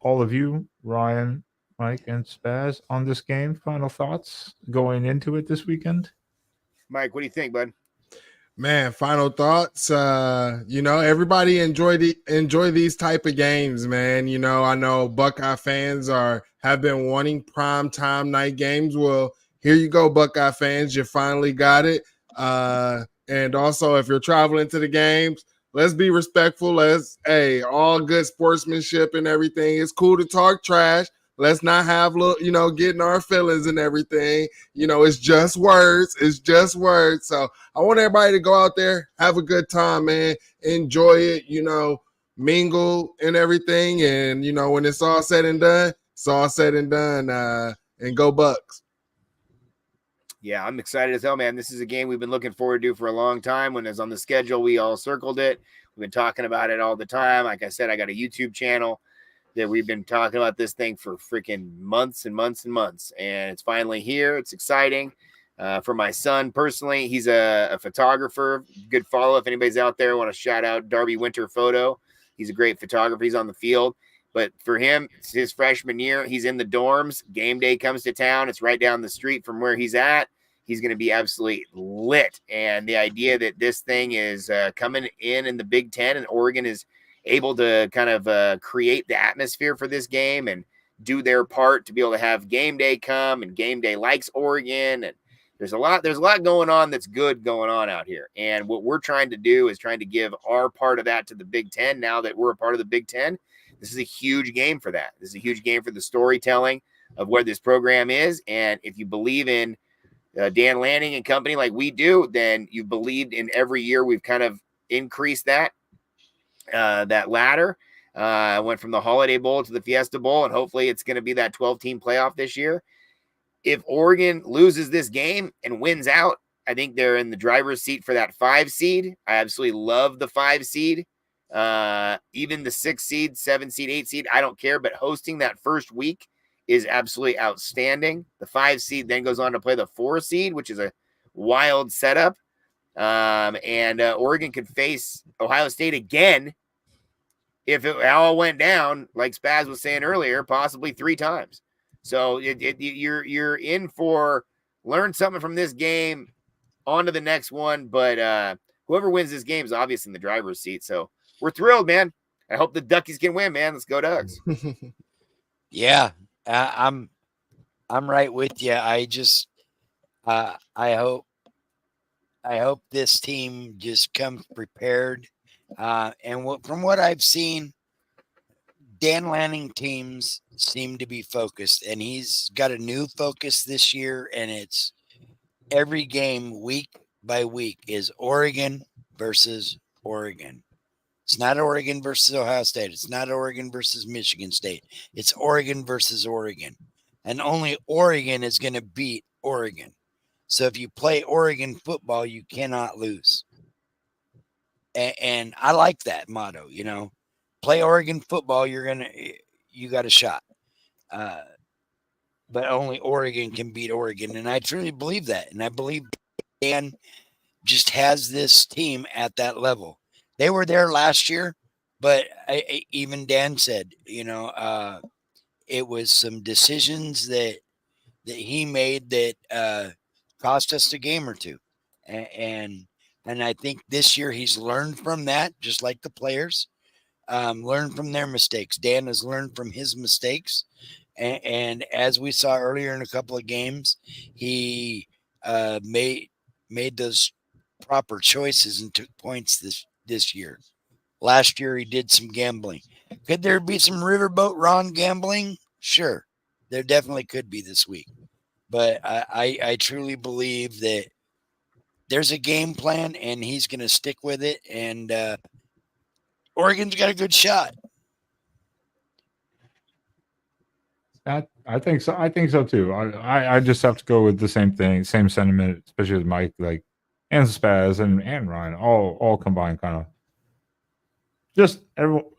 Speaker 1: all of you, Ryan, Mike, and Spaz, on this game. Final thoughts going into it this weekend?
Speaker 4: Mike, what do you think, bud?
Speaker 3: Man, final thoughts. Everybody enjoy these type of games, man. I know Buckeye fans have been wanting prime time night games. Well, here you go, Buckeye fans. You finally got it. And also, if you're traveling to the games, let's be respectful. All good sportsmanship and everything. It's cool to talk trash. Let's not have getting our feelings and everything. It's just words. It's just words. So I want everybody to go out there, have a good time, man. Enjoy it. mingle and everything. And when it's all said and done, it's all said and done. And go Bucks.
Speaker 4: Yeah, I'm excited as hell, man. This is a game we've been looking forward to for a long time. When it's on the schedule, we all circled it. We've been talking about it all the time. Like I said, I got a YouTube channel that we've been talking about this thing for freaking months and months and months. And it's finally here. It's exciting. For my son personally, he's a photographer. Good follow. If anybody's out there, want to shout out Darby Winter Photo. He's a great photographer. He's on the field. But for him, it's his freshman year. He's in the dorms. Game day comes to town. It's right down the street from where he's at. He's going to be absolutely lit. And the idea that this thing is coming in the Big Ten, and Oregon is able to kind of create the atmosphere for this game and do their part to be able to have game day come, and game day likes Oregon. And there's a lot going on that's good going on out here. And what we're trying to do is trying to give our part of that to the Big Ten. Now that we're a part of the Big Ten, this is a huge game for that. This is a huge game for the storytelling of where this program is. And if you believe in Dan Lanning and company like we do, then you believed in every year we've kind of increased that ladder. Went from the Holiday Bowl to the Fiesta Bowl, and hopefully it's going to be that 12-team playoff this year. If Oregon loses this game and wins out, I think they're in the driver's seat for that 5 seed. I absolutely love the 5 seed. Even the 6 seed, 7 seed, 8 seed, I don't care, but hosting that first week is absolutely outstanding. The 5 seed then goes on to play the 4 seed, which is a wild setup. And Oregon could face Ohio State again if it all went down, like Spaz was saying earlier, possibly 3 times. So you're in for learn something from this game, on to the next one. But whoever wins this game is obviously in the driver's seat. So we're thrilled, man. I hope the Duckies can win, man. Let's go Ducks.
Speaker 2: Yeah, I'm right with you. I just I hope this team just comes prepared. And from what I've seen, Dan Lanning teams seem to be focused, and he's got a new focus this year, and it's every game week by week is Oregon versus Oregon. It's not Oregon versus Ohio State. It's not Oregon versus Michigan State. It's Oregon versus Oregon. And only Oregon is going to beat Oregon. So if you play Oregon football, you cannot lose. And I like that motto, play Oregon football, you got a shot. But only Oregon can beat Oregon. And I truly believe that. And I believe Dan just has this team at that level. They were there last year, but even Dan said, it was some decisions that he made that cost us a game or two. And I think this year he's learned from that, just like the players, learned from their mistakes. Dan has learned from his mistakes. And as we saw earlier in a couple of games, he made those proper choices and took points this year. Last year, he did some gambling. Could there be some riverboat Ron gambling? Sure. There definitely could be this week. But I truly believe that there's a game plan, and he's going to stick with it. And Oregon's got a good shot.
Speaker 1: I think so. I think so too. I just have to go with the same thing, same sentiment, especially with Mike, like, and Spaz and Ryan, all combined, kind of. Just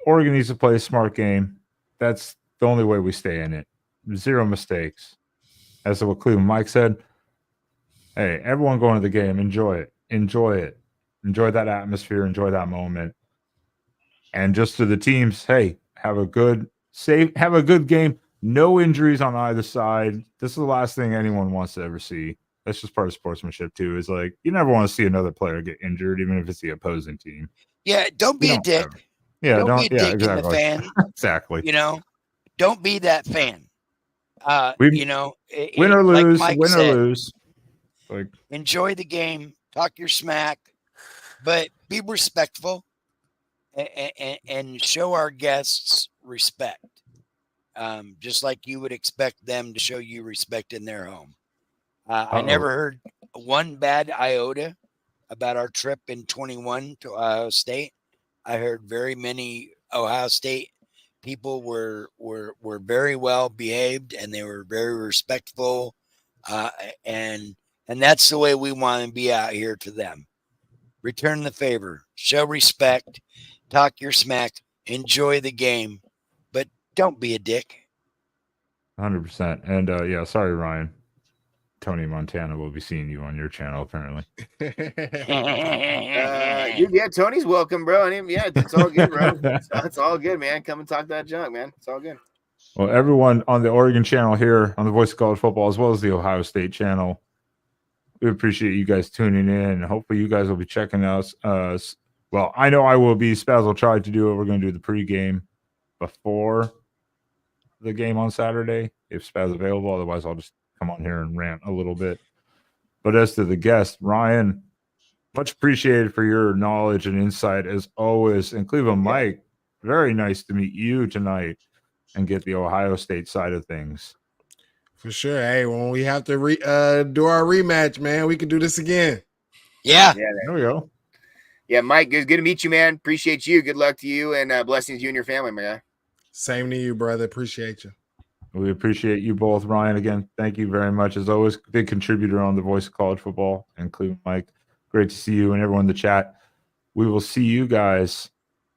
Speaker 1: Oregon needs to play a smart game. That's the only way we stay in it. 0 mistakes. As to what Cleveland Mike said, hey, everyone going to the game, enjoy it. Enjoy that atmosphere, enjoy that moment. And just to the teams, hey, have a good game. No injuries on either side. This is the last thing anyone wants to ever see. That's just part of sportsmanship too. Is like you never want to see another player get injured, even if it's the opposing team.
Speaker 2: Yeah, don't be a dick.
Speaker 1: Yeah,
Speaker 2: don't be a dick
Speaker 1: exactly.
Speaker 2: in the fan.
Speaker 1: Exactly.
Speaker 2: Don't be that fan.
Speaker 1: Win or lose,
Speaker 2: like Mike
Speaker 1: win
Speaker 2: said,
Speaker 1: or lose. Like,
Speaker 2: enjoy the game, talk your smack, but be respectful and show our guests respect. Just like you would expect them to show you respect in their home. I never heard one bad iota about our trip in 21 to Ohio State. I heard very many Ohio State people were very well behaved, and they were very respectful, and that's the way we want to be out here to them. Return the favor, show respect, talk your smack, enjoy the game, but don't be a dick.
Speaker 1: 100%. And yeah, sorry, Ryan. Tony Montana will be seeing you on your channel apparently.
Speaker 4: Yeah, Tony's welcome, bro. And yeah, it's all good, bro. It's all good, man. Come and talk that junk, man. It's all good.
Speaker 1: Well, everyone on the Oregon channel here on the Voice of College Football, as well as the Ohio State channel, we appreciate you guys tuning in. Hopefully, you guys will be checking us. Well, I know I will be. Spaz will try to do it. We're going to do the pregame before the game on Saturday, if Spaz is available. Otherwise, I'll just come on here and rant a little bit. But as to the guest, Ryan, much appreciated for your knowledge and insight as always. And Cleveland Mike, very nice to meet you tonight and get the Ohio State side of things.
Speaker 3: For sure. Hey, when we have to do our rematch, man, we can do this again.
Speaker 2: Yeah.
Speaker 1: There we go.
Speaker 4: Yeah, Mike, good to meet you, man. Appreciate you. Good luck to you, and blessings to you and your family, my guy.
Speaker 3: Same to you, brother. Appreciate you.
Speaker 1: We appreciate you both, Ryan. Again, thank you very much. As always, big contributor on the Voice of College Football, and Cleveland Mike. Great to see you and everyone in the chat. We will see you guys.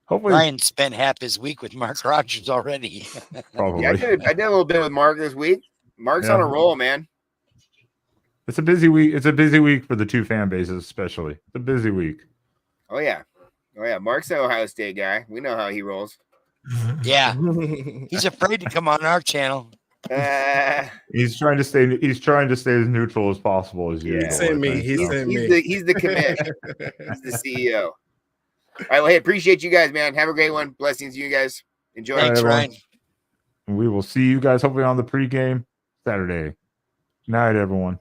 Speaker 1: Hopefully,
Speaker 2: Ryan spent half his week with Mark Rogers already.
Speaker 1: probably.
Speaker 4: Yeah, I did a little bit with Mark this week. Mark's on a roll, man.
Speaker 1: It's a busy week. It's a busy week for the two fan bases, especially. It's a busy week.
Speaker 4: Oh yeah. Mark's an Ohio State guy. We know how he rolls.
Speaker 2: Yeah. He's afraid to come on our channel.
Speaker 1: He's trying to stay as neutral as possible as usual.
Speaker 3: He sent me.
Speaker 4: He's the commish. He's the CEO. All right, well, hey, appreciate you guys, man. Have a great one. Blessings to you guys. Enjoy.
Speaker 2: Thanks, Ryan.
Speaker 1: We will see you guys hopefully on the pregame Saturday. Night, everyone.